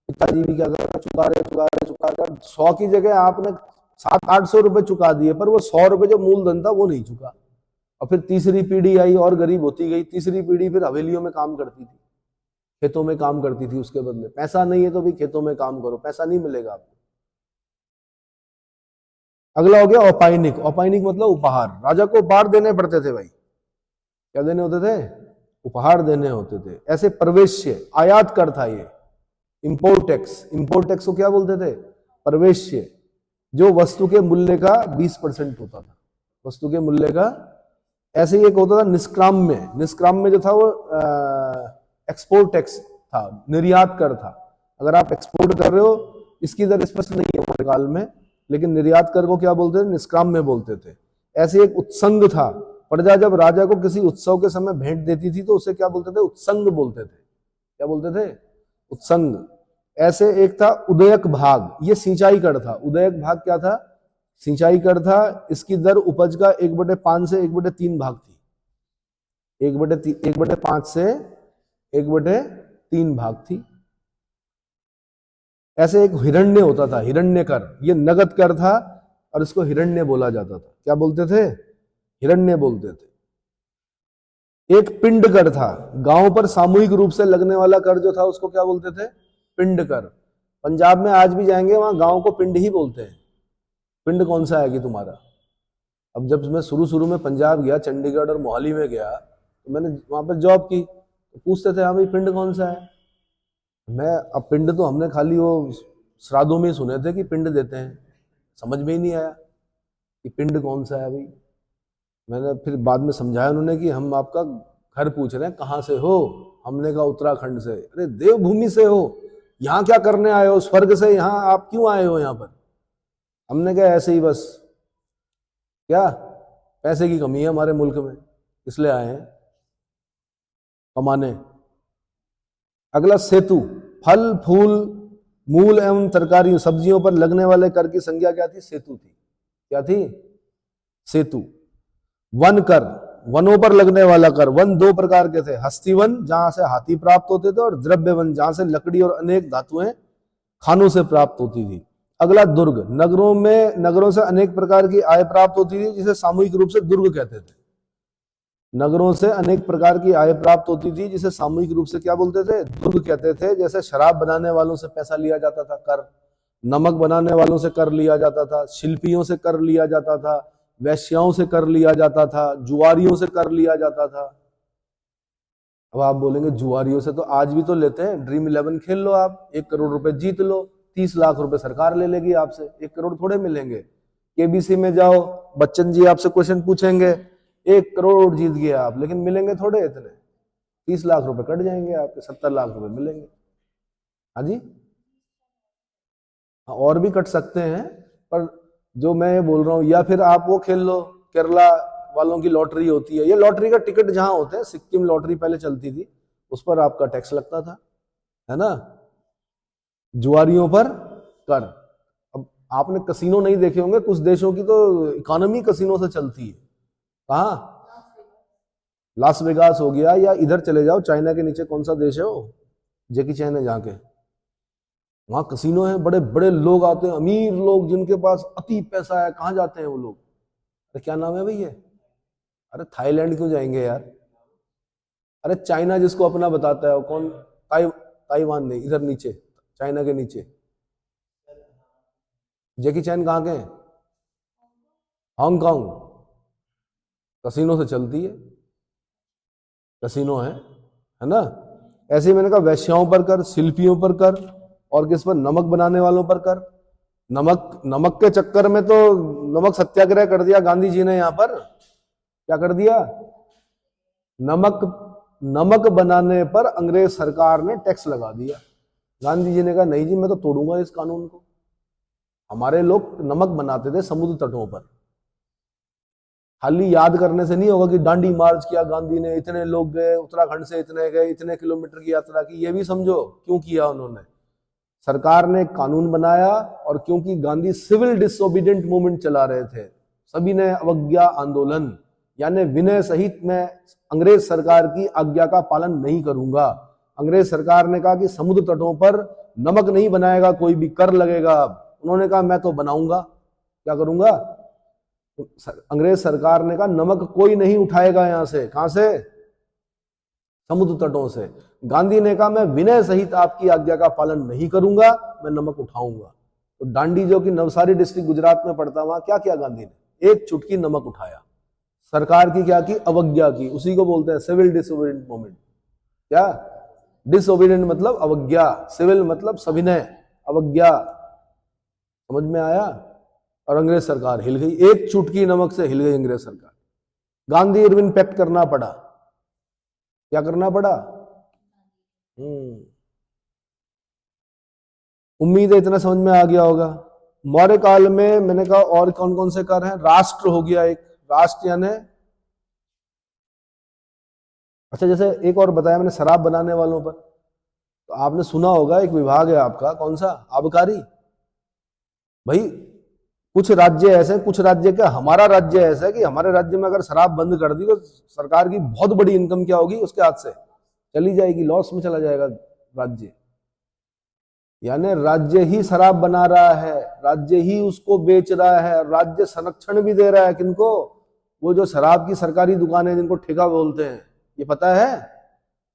पिताजी भी क्या कर रहे, चुका रहे 100 की जगह आपने 700-800 रुपए चुका दिए, पर वो 100 रुपए जो मूलधन था वो नहीं चुका। और फिर तीसरी पीढ़ी आई और गरीब होती गई, तीसरी पीढ़ी फिर हवेलियों में काम करती थी, खेतों में काम करती थी, उसके बदले पैसा नहीं है तो भी खेतों में काम करो, पैसा नहीं मिलेगा आपको। अगला हो गया औपायनिक। औपायनिक मतलब उपहार। राजा को उपहार देने पड़ते थे भाई। क्या देने होते थे? उपहार देने होते थे। ऐसे प्रवेश्य, आयात कर था ये, इंपोर्ट टैक्स। इंपोर्ट टैक्स को क्या बोलते थे? प्रवेश्य, जो वस्तु के मूल्य का 20% होता था, वस्तु के मूल्य का। ऐसे ही एक होता था निष्क्राम्य। निष्क्राम्य जो था वो एक्सपोर्ट टैक्स था, निर्यात कर था। अगर आप एक्सपोर्ट कर रहे हो, इसकी दर स्पष्ट नहीं है हमारे काल में, लेकिन निर्यात कर को क्या बोलते थे? निष्क्राम्य बोलते थे। ऐसे एक उत्संग था। प्रजा जब राजा को किसी उत्सव के समय भेंट देती थी तो उसे क्या बोलते थे? उत्संग बोलते थे। क्या बोलते थे? उत्संग। ऐसे एक था उदयक भाग, ये सिंचाई कर था। उदयक भाग क्या था? सिंचाई कर था। इसकी दर उपज का 1/5 से 1/3 भाग थी। 1/5 से 1/3 भाग थी। ऐसे एक हिरण्य होता था, हिरण्य कर, ये नगद कर था और इसको हिरण्य बोला जाता था। क्या बोलते थे? हिरण्य बोलते थे। एक पिंड कर था, गांव पर सामूहिक रूप से लगने वाला कर जो था उसको क्या बोलते थे? पिंड कर। पंजाब में आज भी जाएंगे वहां गांव को पिंड ही बोलते हैं। पिंड कौन सा है कि तुम्हारा? अब जब मैं शुरू में पंजाब गया, चंडीगढ़ और मोहाली में गया, तो मैंने वहां पर जॉब की, तो पूछते थे हाँ भाई पिंड कौन सा है। अब पिंड तो हमने खाली वो श्राद्धों में सुने थे कि पिंड देते हैं, समझ में ही नहीं आया कि पिंड कौन सा है भाई। मैंने फिर बाद में समझाया उन्होंने कि हम आपका घर पूछ रहे हैं, कहाँ से हो? हमने कहा उत्तराखंड से। अरे देवभूमि से हो, यहाँ क्या करने आए हो? स्वर्ग से यहाँ आप क्यों आए हो यहाँ पर? हमने कहा ऐसे ही, बस क्या पैसे की कमी है हमारे मुल्क में, इसलिए आए हैं कमाने। अगला सेतु। फल फूल मूल एवं तरकारियों सब्जियों पर लगने वाले कर की संज्ञा क्या थी? सेतु थी। क्या थी? सेतु। वन कर, वनों पर लगने वाला कर। वन 2 प्रकार के थे, हस्ती वन जहां से हाथी प्राप्त होते थे, और द्रव्य वन जहां से लकड़ी और अनेक धातुएं खानों से प्राप्त होती थी। अगला दुर्ग। नगरों से अनेक प्रकार की आय प्राप्त होती थी, जिसे सामूहिक रूप से दुर्ग कहते थे। नगरों से अनेक प्रकार की आय प्राप्त होती थी, जिसे सामूहिक रूप से क्या बोलते थे? दुर्ग कहते थे। जैसे शराब बनाने वालों से पैसा लिया जाता था कर, नमक बनाने वालों से कर लिया जाता था, शिल्पियों से कर लिया जाता था, वैश्याओं से कर लिया जाता था, जुआरियों से कर लिया जाता था। अब आप बोलेंगे जुआरियों से तो आज भी तो लेते हैं। ड्रीम 11 खेल लो आप, 1 करोड़ रुपए जीत लो, 30 लाख रुपए सरकार ले लेगी आपसे, 1 करोड़ थोड़े मिलेंगे। केबीसी में जाओ, बच्चन जी आपसे क्वेश्चन पूछेंगे, 1 करोड़ जीत गए आप, लेकिन मिलेंगे थोड़े इतने, 30 लाख रुपए कट जाएंगे आपके, 70 लाख रुपए मिलेंगे। हाँ जी, हाँ और भी कट सकते हैं, पर जो मैं ये बोल रहा हूं, या फिर आप वो खेल लो, केरला वालों की लॉटरी होती है। ये लॉटरी का टिकट जहां होते हैं, सिक्किम लॉटरी पहले चलती थी, उस पर आपका टैक्स लगता था, है ना। जुआरियों पर कर। अब आपने कसिनो नहीं देखे होंगे, कुछ देशों की तो इकोनॉमी कसिनो से चलती है। कहाँ? लास वेगास हो गया, या इधर चले जाओ, चाइना के नीचे कौन सा देश है वो, जैकी चैन है जाके, वहां कसिनो है, बड़े बड़े लोग आते हैं, अमीर लोग जिनके पास अति पैसा है। कहाँ जाते हैं वो लोग? अरे क्या नाम है भैया? अरे थाईलैंड क्यों जाएंगे यार? अरे चाइना जिसको अपना बताता है वो कौन? ताइवान नहीं, इधर नीचे, चाइना के नीचे। जैकी चैन कहाँ के हैं? हांगकांग। कसिनो से चलती है, कसिनो है ना। ऐसे ही मैंने कहा वैश्याओं पर कर, शिल्पियों पर कर, और किस पर? नमक बनाने वालों पर कर। नमक के चक्कर में तो नमक सत्याग्रह कर दिया गांधी जी ने। यहां पर क्या कर दिया? नमक बनाने पर अंग्रेज सरकार ने टैक्स लगा दिया। गांधी जी ने कहा नहीं जी, मैं तो तोड़ूंगा इस कानून को। हमारे लोग नमक बनाते थे समुद्र तटों पर। खाली याद करने से नहीं होगा कि दांडी मार्च किया गांधी ने, इतने लोग गए, उत्तराखंड से इतने गए, इतने किलोमीटर की यात्रा की। ये भी समझो क्यों किया उन्होंने। सरकार ने कानून बनाया, और क्योंकि गांधी सिविल डिसोबीडिएंट मूवमेंट चला रहे थे, सभी ने अवज्ञा आंदोलन, यानी विनय सहित मैं अंग्रेज सरकार की आज्ञा का पालन नहीं करूंगा। अंग्रेज सरकार ने कहा कि समुद्र तटों पर नमक नहीं बनाएगा कोई भी, कर लगेगा। उन्होंने कहा मैं तो बनाऊंगा, क्या करूंगा? अंग्रेज सरकार ने कहा नमक कोई नहीं उठाएगा यहां से। कहां से? समुद्र तटों से। गांधी ने कहा मैं विनय सहित आपकी आज्ञा का पालन नहीं करूंगा, मैं नमक उठाऊंगा। तो डांडी जो कि नवसारी डिस्ट्रिक्ट गुजरात में पड़ता, वहां क्या किया गांधी ने? एक चुटकी नमक उठाया। सरकार की क्या की? अवज्ञा की। उसी को बोलते हैं सिविल डिसोबीडिएंट मूवमेंट। क्या? डिसोबीडिएंट मतलब अवज्ञा, सिविल मतलब सविनय, अवज्ञा। समझ में आया? और अंग्रेज सरकार हिल गई, एक चुटकी नमक से हिल गई अंग्रेज सरकार। गांधी इरविन पैक्ट करना पड़ा। क्या करना पड़ा? उम्मीद है इतना समझ में आ गया होगा। मौर्य काल में मैंने कहा और कौन कौन से कर हैं? राष्ट्र हो गया एक, राष्ट्र यानी, अच्छा जैसे एक और बताया मैंने शराब बनाने वालों पर, तो आपने सुना होगा एक विभाग है आपका, कौन सा? आबकारी। भाई कुछ राज्य ऐसे, कुछ राज्य क्या, हमारा राज्य ऐसा है कि हमारे राज्य में अगर शराब बंद कर दी तो सरकार की बहुत बड़ी इनकम क्या होगी? उसके हाथ से चली जाएगी, लॉस में चला जाएगा राज्य। यानी राज्य ही शराब बना रहा है, राज्य ही उसको बेच रहा है, राज्य संरक्षण भी दे रहा है। किनको? वो जो शराब की सरकारी दुकानें जिनको ठेका बोलते हैं, ये पता है?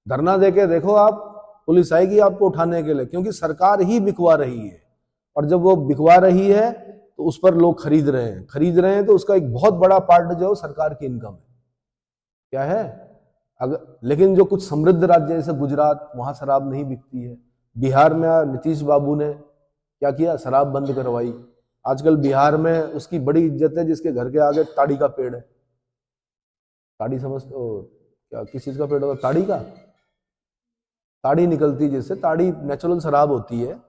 धरना देके देखो आप, पुलिस आएगी आपको उठाने के लिए, क्योंकि सरकार ही बिकवा रही है। और जब वो बिकवा रही है तो उस पर लोग खरीद रहे हैं तो उसका एक बहुत बड़ा पार्ट जो सरकार की इनकम है। क्या है? अगर लेकिन जो कुछ समृद्ध राज्य जैसे गुजरात, वहां शराब नहीं बिकती है। बिहार में नीतीश बाबू ने क्या किया? शराब बंद करवाई। आजकल बिहार में उसकी बड़ी इज्जत है जिसके घर के आगे ताड़ी का पेड़ है। ताड़ी समझते हो क्या? किस चीज का पेड़ होता? ताड़ी का। ताड़ी निकलती है जिससे, ताड़ी नेचुरल शराब होती है,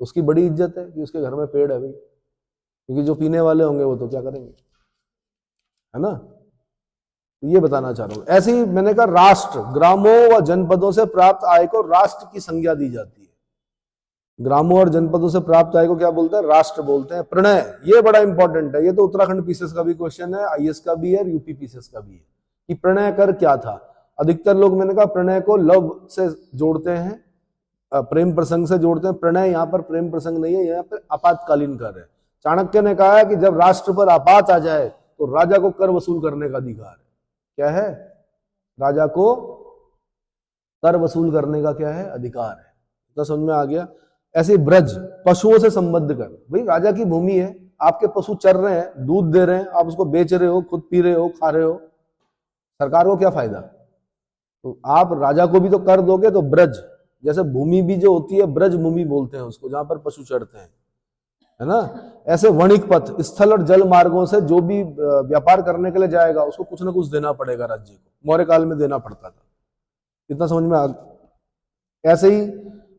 उसकी बड़ी इज्जत है कि उसके घर में पेड़ है भाई, क्योंकि जो पीने वाले होंगे वो तो क्या करेंगे, है ना? तो ये बताना चाह रहा हूं। ऐसे ही मैंने कहा राष्ट्र, ग्रामों व जनपदों से प्राप्त आय को राष्ट्र की संज्ञा दी जाती है। ग्रामों और जनपदों से प्राप्त आय को क्या बोलते हैं? राष्ट्र बोलते हैं। प्रणय, ये बड़ा इंपॉर्टेंट है, ये तो उत्तराखंड पीसीएस का भी क्वेश्चन है, आईएएस का भी है और यूपी पीसीएस का भी है, कि प्रणय कर क्या था। अधिकतर लोग मैंने कहा प्रणय को लव से जोड़ते हैं, प्रेम प्रसंग से जोड़ते हैं। प्रणय यहाँ पर प्रेम प्रसंग नहीं है, यहाँ पर आपातकालीन कर है। चाणक्य ने कहा है कि जब राष्ट्र पर आपात आ जाए तो राजा को कर वसूल करने का अधिकार है। क्या है? राजा को कर वसूल करने का क्या है? अधिकार है। तो समझ में आ गया। ऐसे ब्रज, पशुओं से संबद्ध कर, भाई राजा की भूमि है, आपके पशु चर रहे हैं, दूध दे रहे हैं, आप उसको बेच रहे हो, खुद पी रहे हो, खा रहे हो, सरकार को क्या फायदा? तो आप राजा को भी तो कर दोगे। तो ब्रज जैसे भूमि भी जो होती है, ब्रज भूमि बोलते हैं उसको, जहां पर पशु चरते हैं, है ना? ऐसे वणिक पथ, स्थल और जल मार्गों से जो भी व्यापार करने के लिए जाएगा उसको कुछ ना कुछ देना पड़ेगा राज्य को। मौर्य काल में देना पड़ता था। इतना समझ में आ? ऐसे ही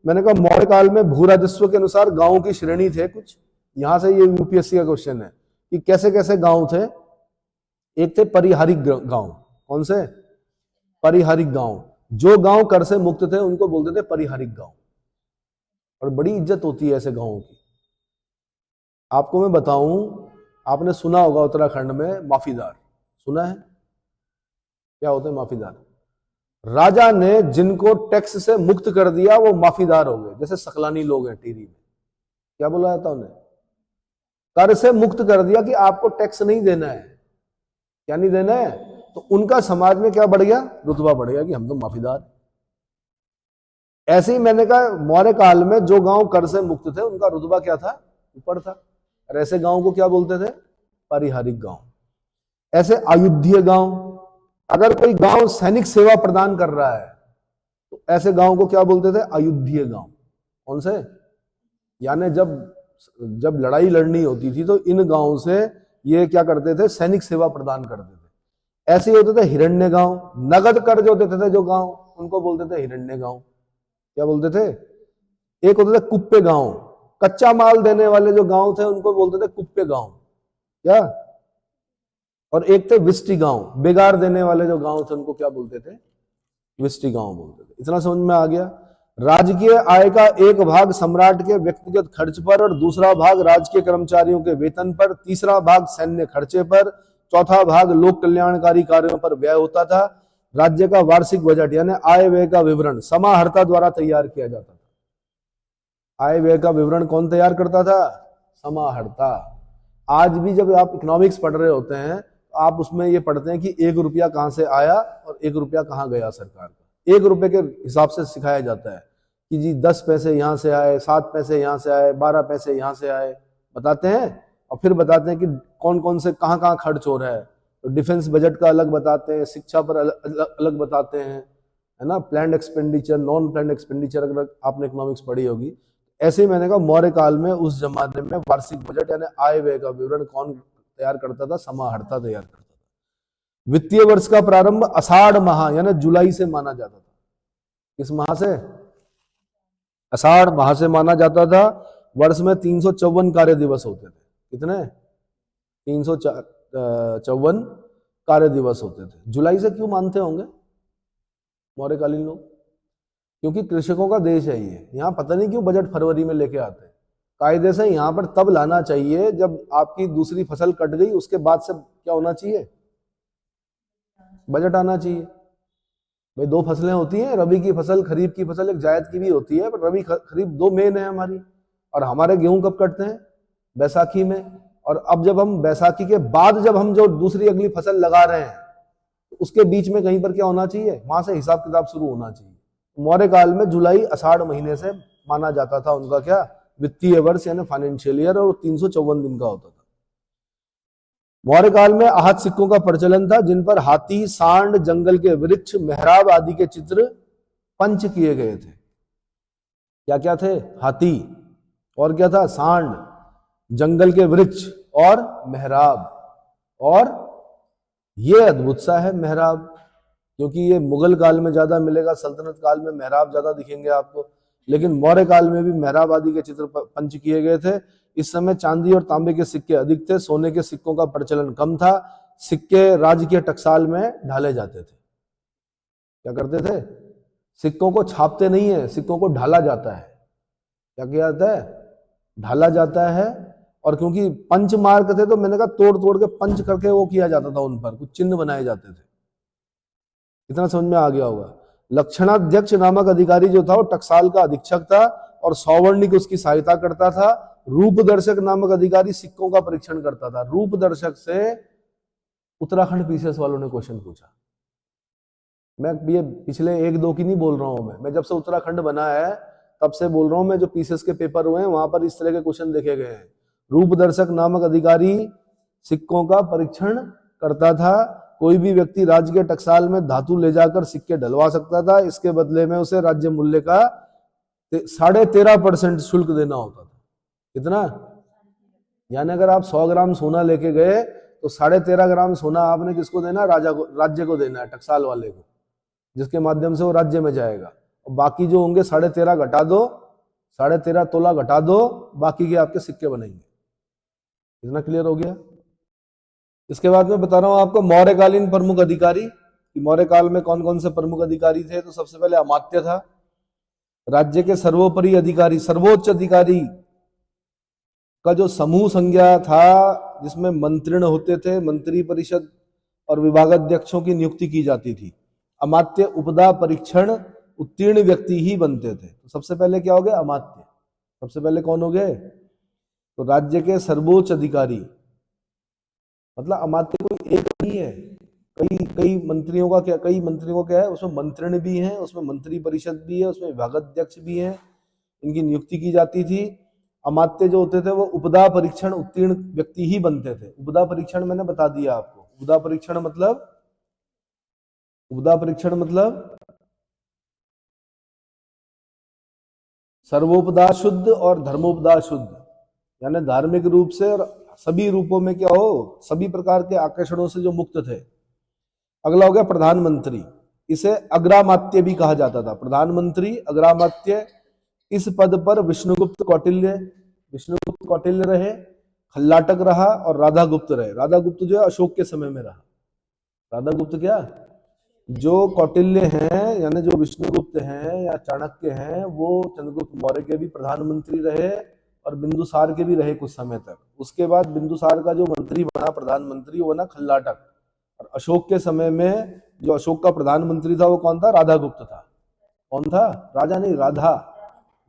मैंने कहा मौर्य काल में भू राजस्व के अनुसार गांवों की श्रेणी थे कुछ। यहां से ये यूपीएससी का क्वेश्चन है कि कैसे कैसे गांव थे। एक थे परिहारिक गांव। कौन से? परिहारिक गांव। जो गांव कर से मुक्त थे उनको बोलते थे परिहारिक गांव, और बड़ी इज्जत होती है ऐसे गांवों की। आपको मैं बताऊं, आपने सुना होगा उत्तराखंड में माफीदार, सुना है? क्या होते हैं माफीदार? राजा ने जिनको टैक्स से मुक्त कर दिया वो माफीदार हो गए। जैसे सकलानी लोग हैं टिहरी में, क्या बोला जाता उन्हें? कर से मुक्त कर दिया कि आपको टैक्स नहीं देना है। क्या नहीं देना है? तो उनका समाज में क्या बढ़ गया? रुतबा बढ़ गया कि हम तो माफीदार। ऐसे ही मैंने कहा मौर्य काल में जो गांव कर से मुक्त थे उनका रुतबा क्या था? ऊपर था। और ऐसे गांव को क्या बोलते थे? परिहारिक गांव। ऐसे अयुद्धीय गांव, अगर कोई गांव सैनिक सेवा प्रदान कर रहा है तो ऐसे गांव को क्या बोलते थे? अयुद्धीय गांव। कौन से? यानी जब लड़ाई लड़नी होती थी तो इन गांव से ये क्या करते थे? सैनिक सेवा प्रदान करते थे। ऐसे ही होते थे हिरण्य गांव। नगद कर्ज देते थे जो गांव, उनको बोलते थे हिरण्य गांव। क्या बोलते थे? एक होते थे कुप्पे गांव। कच्चा माल देने वाले जो गांव थे उनको बोलते थे कुप्पे गांव। क्या? और एक थे विष्टि गांव। बेगार देने वाले जो गांव थे उनको क्या बोलते थे? विष्टि गांव बोलते थे। इतना समझ में आ गया। राजकीय आय का एक भाग सम्राट के व्यक्तिगत खर्च पर और दूसरा भाग राजकीय कर्मचारियों के वेतन पर, तीसरा भाग सैन्य खर्चे पर, चौथा भाग लोक कल्याणकारी कार्यों पर व्यय होता था। राज्य का वार्षिक बजट यानी आय व्यय का विवरण समाहर्ता द्वारा तैयार किया जाता था। आय व्यय का विवरण कौन तैयार करता था? समाहर्ता। आज भी जब आप इकोनॉमिक्स पढ़ रहे होते हैं तो आप उसमें ये पढ़ते हैं कि 1 रुपया कहाँ से आया और 1 रुपया कहाँ गया सरकार का। 1 रुपये के हिसाब से सिखाया जाता है कि जी 10 पैसे यहाँ से आए, 7 पैसे यहाँ से आए, 12 पैसे यहाँ से आए, बताते हैं। और फिर बताते हैं कि कौन कौन से कहाँ कहाँ खर्च हो रहा है। तो डिफेंस बजट का अलग बताते हैं, शिक्षा पर अलग बताते हैं, है ना, planned expenditure, non planned expenditure, अगर आपने इकोनॉमिक्स पढ़ी होगी। ऐसे ही मैंने कहा मौर्य काल में उस जमाने में वार्षिक बजट यानी आय व्यय का विवरण कौन तैयार करता था? समाहर्ता तैयार करता था। वित्तीय वर्ष का प्रारंभ आषाढ़ माह यानी जुलाई से माना जाता था। किस माह से? आषाढ़ माह से माना जाता था। वर्ष में 354 कार्य दिवस होते थे। कितने? 354 कार्य दिवस होते थे। जुलाई से क्यों मानते होंगे मौर्यकालीन लोग? क्योंकि कृषकों का देश है ये। यहाँ पता नहीं क्यों बजट फरवरी में लेके आते हैं। कायदे से यहाँ पर तब लाना चाहिए जब आपकी दूसरी फसल कट गई, उसके बाद से क्या होना चाहिए? बजट आना चाहिए। भाई 2 फसलें होती हैं, रबी की फसल, खरीफ की फसल, एक जायद की भी होती है, पर रबी खरीफ 2 मेन है हमारी। और हमारे गेहूं कब कटते हैं? बैसाखी में। और अब जब हम बैसाखी के बाद जब हम जो दूसरी अगली फसल लगा रहे हैं, तो उसके बीच में कहीं पर क्या होना चाहिए? वहां से हिसाब किताब शुरू होना चाहिए। मौर्य काल में जुलाई आषाढ़ महीने से माना जाता था उनका क्या? वित्तीय वर्ष यानी फाइनेंशियल ईयर, और 354 दिन का होता था। मौर्य काल में आहत सिक्कों का प्रचलन था, जिन पर हाथी, सांड, जंगल के वृक्ष, मेहराब आदि के चित्र पंच किए गए थे। क्या क्या थे? हाथी, और क्या था? सांड, जंगल के वृक्ष और मेहराब। और ये अद्भुत सा है मेहराब, क्योंकि ये मुगल काल में ज्यादा मिलेगा, सल्तनत काल में मेहराब ज्यादा दिखेंगे आपको, लेकिन मौर्य काल में भी मेहराब आदि के चित्र पंच किए गए थे। इस समय चांदी और तांबे के सिक्के अधिक थे, सोने के सिक्कों का प्रचलन कम था। सिक्के राजकीय टकसाल में ढाले जाते थे। क्या करते थे? सिक्कों को छापते नहीं है, सिक्कों को ढाला जाता है। क्या किया जाता है? ढाला जाता है। और क्योंकि पंच मार्क थे तो मैंने कहा तोड़ तोड़ के पंच करके वो किया जाता था, उन पर कुछ चिन्ह बनाए जाते थे। इतना समझ में आ गया होगा। लक्षणाध्यक्ष नामक अधिकारी जो था वो टकसाल का अधीक्षक था और सौवर्णिक उसकी सहायता करता था। रूपदर्शक नामक अधिकारी सिक्कों का परीक्षण करता था। रूपदर्शक से उत्तराखंड पीसीएस वालों ने क्वेश्चन पूछा। मैं ये पिछले 1-2 की नहीं बोल रहा हूं, मैं जब से उत्तराखंड बना है तब से बोल रहा हूं। मैं जो पीसीएस के पेपर हुए हैं वहां पर इस तरह के क्वेश्चन देखे गए हैं। रूपदर्शक नामक अधिकारी सिक्कों का परीक्षण करता था। कोई भी व्यक्ति राज्य के टकसाल में धातु ले जाकर सिक्के ढलवा सकता था। इसके बदले में उसे राज्य मूल्य का 13.5% शुल्क देना होता था। कितना? यानी अगर आप 100 ग्राम सोना लेके गए तो 13.5 ग्राम सोना आपने किसको देना? राजा को, राज्य को देना है, टकसाल वाले को, जिसके माध्यम से वो राज्य में जाएगा। और बाकी जो होंगे 13.5 घटा दो, 13.5 तोला घटा दो, बाकी के आपके सिक्के बनेंगे। इतना क्लियर हो गया? इसके बाद मैं बता रहा हूं आपको मौर्यकालीन प्रमुख अधिकारी कि मौर्य काल में कौन कौन से प्रमुख अधिकारी थे। तो सबसे पहले अमात्य था, राज्य के सर्वोपरि अधिकारी, सर्वोच्च अधिकारी का जो समूह संज्ञा था, जिसमें मंत्रिण होते थे, मंत्री परिषद और विभागाध्यक्षों की नियुक्ति की जाती थी। अमात्य उपदा परीक्षण उत्तीर्ण व्यक्ति ही बनते थे। तो सबसे पहले क्या हो गया? अमात्य। सबसे पहले कौन हो गए? तो राज्य के सर्वोच्च अधिकारी, मतलब अमात्य कोई एक नहीं है, कई मंत्रियों का कई मंत्रियों का क्या है? उसमें मंत्रिण भी हैं, उसमें मंत्री परिषद भी है, उसमें विभागाध्यक्ष भी हैं, इनकी नियुक्ति की जाती थी। अमात्य जो होते थे वो उपदा परीक्षण उत्तीर्ण व्यक्ति ही बनते थे। उपदा परीक्षण मैंने बता दिया आपको। उपदा परीक्षण मतलब सर्वोपदा शुद्ध और धर्मोपदा शुद्ध, यानी धार्मिक रूप से और सभी रूपों में क्या हो, सभी प्रकार के आकर्षणों से जो मुक्त थे। अगला हो गया प्रधानमंत्री। इसे अग्रामात्य भी कहा जाता था। प्रधानमंत्री, अग्रामात्य। इस पद पर विष्णुगुप्त कौटिल्य रहे, खल्लाटक रहा और राधागुप्त रहे। राधागुप्त जो है अशोक के समय में रहा। राधागुप्त क्या? जो कौटिल्य हैं यानी जो विष्णुगुप्त हैं या चाणक्य हैं, वो चंद्रगुप्त मौर्य के भी प्रधानमंत्री रहे और बिंदुसार के भी रहे कुछ समय तक। उसके बाद बिंदुसार का जो मंत्री बना, प्रधानमंत्री, वो बना खल्लाटक। और अशोक के समय में जो अशोक का प्रधानमंत्री था वो कौन था? राधागुप्त था। कौन था? राजा नहीं,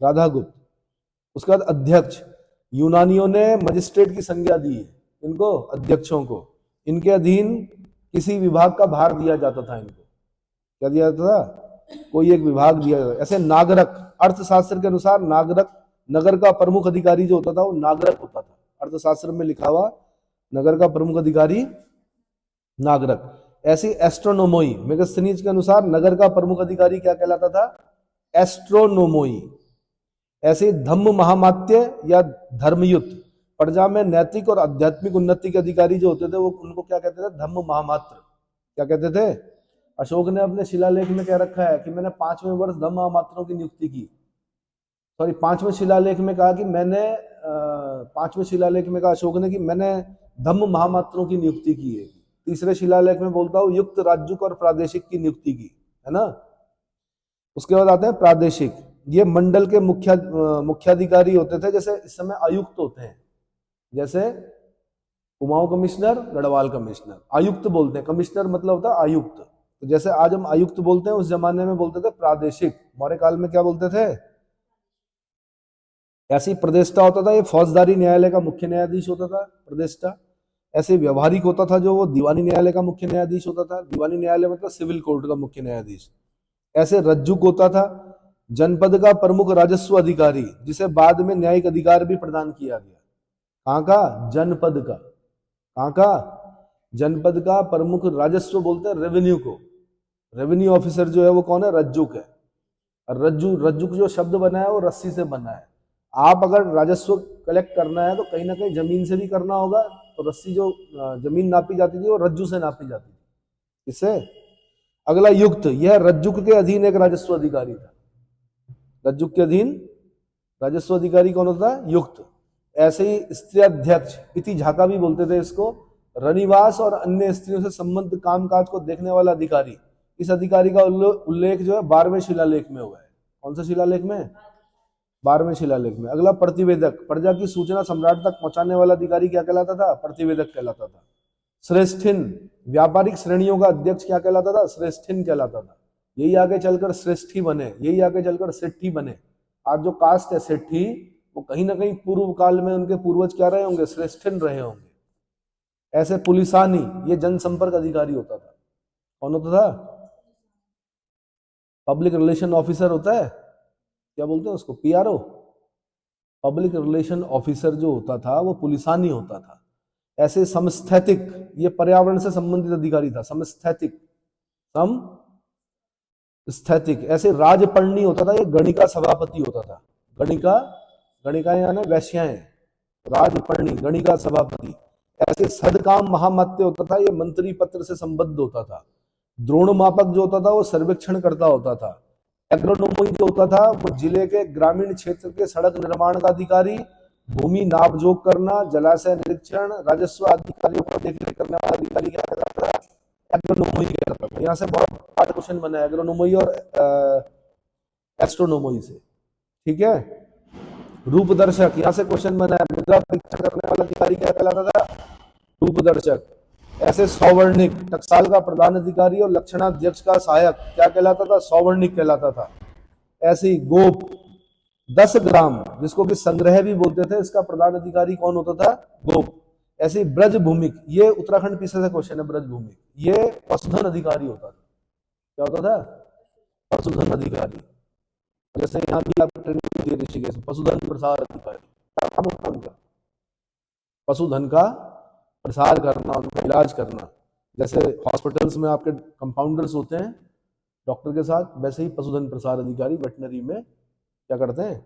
राधागुप्त। उसके बाद अध्यक्ष, यूनानियों ने मजिस्ट्रेट की संज्ञा दी है। इनको अध्यक्षों को, इनके अधीन किसी विभाग का भार दिया जाता था इनको। क्या दिया जाता था? कोई एक विभाग दिया जाता। ऐसे नागरक, अर्थशास्त्र के अनुसार नागरक, नगर का प्रमुख अधिकारी जो होता था वो नागरक होता था। अर्थशास्त्र में लिखा हुआ नगर का प्रमुख अधिकारी नागरक। ऐसी एस्ट्रोनोमोई, मेगास्थनीज के अनुसार नगर का प्रमुख अधिकारी क्या कहलाता था? एस्ट्रोनोमोई। ऐसे धम्म महामात्य या धर्मयुक्त, प्रजा में नैतिक और आध्यात्मिक उन्नति के अधिकारी जो होते थे वो, उनको क्या कहते थे? धम्म महामात्र। क्या कहते थे? अशोक ने अपने शिलालेख में कह रखा है कि मैंने 5वें वर्ष धम्म महामात्रों की नियुक्ति की। सॉरी, 5वें शिलालेख में कहा कि मैंने 5वें शिलालेख में कहा अशोक ने कि मैंने धम्म महामात्रों की नियुक्ति की है। तीसरे शिलालेख में बोलता हूं युक्त, राज्युक और प्रादेशिक की नियुक्ति की, है ना। उसके बाद आते हैं प्रादेशिक। ये मंडल के मुख्याधिकारी होते थे, जैसे इस समय आयुक्त होते हैं, जैसे कुमाऊं कमिश्नर, गढ़वाल कमिश्नर, आयुक्त बोलते हैं। कमिश्नर मतलब होता है आयुक्त। तो जैसे आज हम आयुक्त बोलते हैं, उस जमाने में बोलते थे प्रादेशिक। मौर्य काल में क्या बोलते थे? ऐसी प्रदेष्टा होता था, ये फौजदारी न्यायालय का मुख्य न्यायाधीश होता था प्रदेष्टा। ऐसे व्यवहारिक होता था जो वो दीवानी न्यायालय का मुख्य न्यायाधीश होता था। दीवानी न्यायालय मतलब सिविल कोर्ट का मुख्य न्यायाधीश। ऐसे रज्जुक होता था जनपद का प्रमुख राजस्व अधिकारी, जिसे बाद में न्यायिक अधिकार भी प्रदान किया गया। कहाँ का? जनपद का। कहाँ का? जनपद का प्रमुख राजस्व बोलते हैं रेवेन्यू को। रेवेन्यू ऑफिसर जो है वो कौन है? रज्जुक है। और रज्जुक जो शब्द बना है वो रस्सी से बना है। आप अगर राजस्व कलेक्ट करना है तो कहीं ना कहीं जमीन से भी करना होगा, तो रस्सी जो जमीन नापी जाती थी वो रज्जू से नापी जाती थी। इससे अगला युक्त, यह रज्जुक के अधीन एक राजस्व अधिकारी था। रज्जुक के अधीन राजस्व अधिकारी कौन होता है? युक्त। ऐसे ही स्त्री अध्यक्ष, इति झाका भी बोलते थे इसको, रनिवास और अन्य स्त्रियों से संबंधित कामकाज को देखने वाला अधिकारी। इस अधिकारी का उल्लेख जो है 12वें शिलालेख में हुआ है। कौन सा शिलालेख में? 12वें शिलालेख में। अगला प्रतिवेदक, प्रजा की सूचना सम्राट तक पहुंचाने वाला अधिकारी क्या कहलाता था? प्रतिवेदक कहलाता था। श्रेष्ठिन, व्यापारिक श्रेणियों का अध्यक्ष क्या कहलाता था? श्रेष्ठिन कहलाता था। यही आगे चलकर श्रेष्ठी बने, यही आगे चलकर सेठी बने। आज जो कास्ट है सेठी, वो कहीं ना कहीं पूर्व काल में उनके पूर्वज क्या रहे होंगे? श्रेष्ठिन रहे होंगे। ऐसे पुलिसानी, ये जनसंपर्क अधिकारी होता था। कौन होता था? पब्लिक रिलेशन ऑफिसर होता है, क्या बोलते हैं उसको? पीआरओ। पब्लिक रिलेशन ऑफिसर जो होता था वो पुलिसानी होता था। ऐसे समस्थैतिक, ये पर्यावरण से संबंधित अधिकारी था। समस्थैतिक, समस्थैतिक। ऐसे राजपर्णी होता था, ये गणिका सभापति होता था। गणिका यानी वैश्याएं, राजपर्णी, गणिका सभापति। ऐसे सदकाम महामत्य होता था, ये मंत्री पत्र से संबद्ध होता था। द्रोण मापक जो होता था वो सर्वेक्षण करता होता था। एग्रोनोमी जो होता था वो जिले के ग्रामीण क्षेत्र के सड़क निर्माण का अधिकारी, भूमि नापजोक करना, जलाशय निरीक्षण, राजस्व अधिकारियों को देखरेख करने वाला अधिकारी क्या कहलाता था? एग्रोनोमी कहलाता था। यहाँ से बहुत हार्ड क्वेश्चन बना है एग्रोनोमी और एस्ट्रोनोमी से, ठीक है। रूपदर्शक, यहाँ से क्वेश्चन बना है, मुद्रा परीक्षण करने वाला अधिकारी क्या कहलाता था? रूपदर्शक। ऐसे सौवर्णिक, टकसाल का प्रधान अधिकारी और लक्षणाध्यक्ष का सहायक क्या कहलाता था? सौवर्णिक कहलाता था। ऐसी गोप, 10 ग्राम, जिसको कि संग्रह भी बोलते थे, इसका प्रधान अधिकारी कौन होता था? गोप। ऐसी ब्रज भूमिक, ये उत्तराखंड पीछे से क्वेश्चन है, ब्रज भूमिक, ये पशुधन अधिकारी होता था। क्या होता था? पशुधन अधिकारी। जैसे यहाँ भी आपको ट्रेनिंग दी ऋषिकेश, पशुधन प्रसार अधिकारी, क्या काम होता उनका? पशुधन का प्रसार करना, उनका इलाज करना। जैसे हॉस्पिटल्स में आपके कंपाउंडर्स होते हैं डॉक्टर के साथ, वैसे ही पशुधन प्रसार अधिकारी वेटनरी में क्या करते हैं?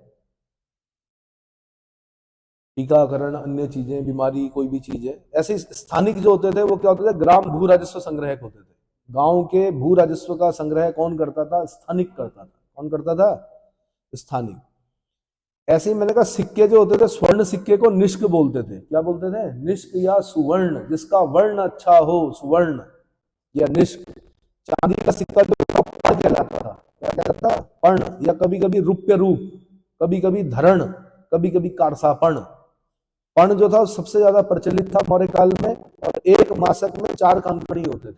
टीकाकरण, अन्य चीजें, बीमारी, कोई भी चीज है। ऐसे स्थानिक जो होते थे वो क्या होते थे? ग्राम भू राजस्व संग्रहक होते थे। गांव के भू राजस्व का संग्रह कौन करता था? स्थानिक करता था। कौन करता था? स्थानिक। ऐसे ही मैंने कहा सिक्के जो होते थे, स्वर्ण सिक्के को निष्क बोलते थे। क्या बोलते थे? निष्क या सुवर्ण, जिसका वर्ण अच्छा हो, सुवर्ण या निष्क। चांदी का सिक्का जो पर्ण कहलाता था, क्या कहलाता था? पर्ण, या कभी कभी रुप्य रूप, कभी कभी धरण, कभी कभी कारसापर्ण। पर्ण जो था सबसे ज्यादा प्रचलित था मौर्य काल में, और एक मासक में 4 कांकड़ी होते थे।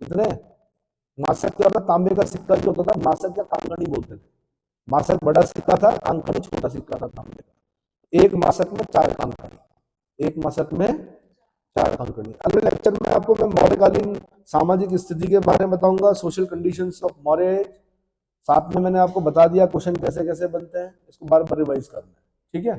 कितने मासक? क्या होता? तांबे का सिक्का जो होता था, मासक या कांकड़ी बोलते थे। मासक बड़ा सिक्का था, कांकड़ी छोटा सिक्का था तांबे का। एक मासक में 4 कांकड़ी, एक मासक में चार काम करनी है। अगले लेक्चर में आपको मैं मौर्यकालीन सामाजिक स्थिति के बारे में बताऊंगा, social conditions of Maurya age. साथ में मैंने आपको बता दिया क्वेश्चन कैसे कैसे बनते हैं, इसको बार बार रिवाइज करना है, ठीक है।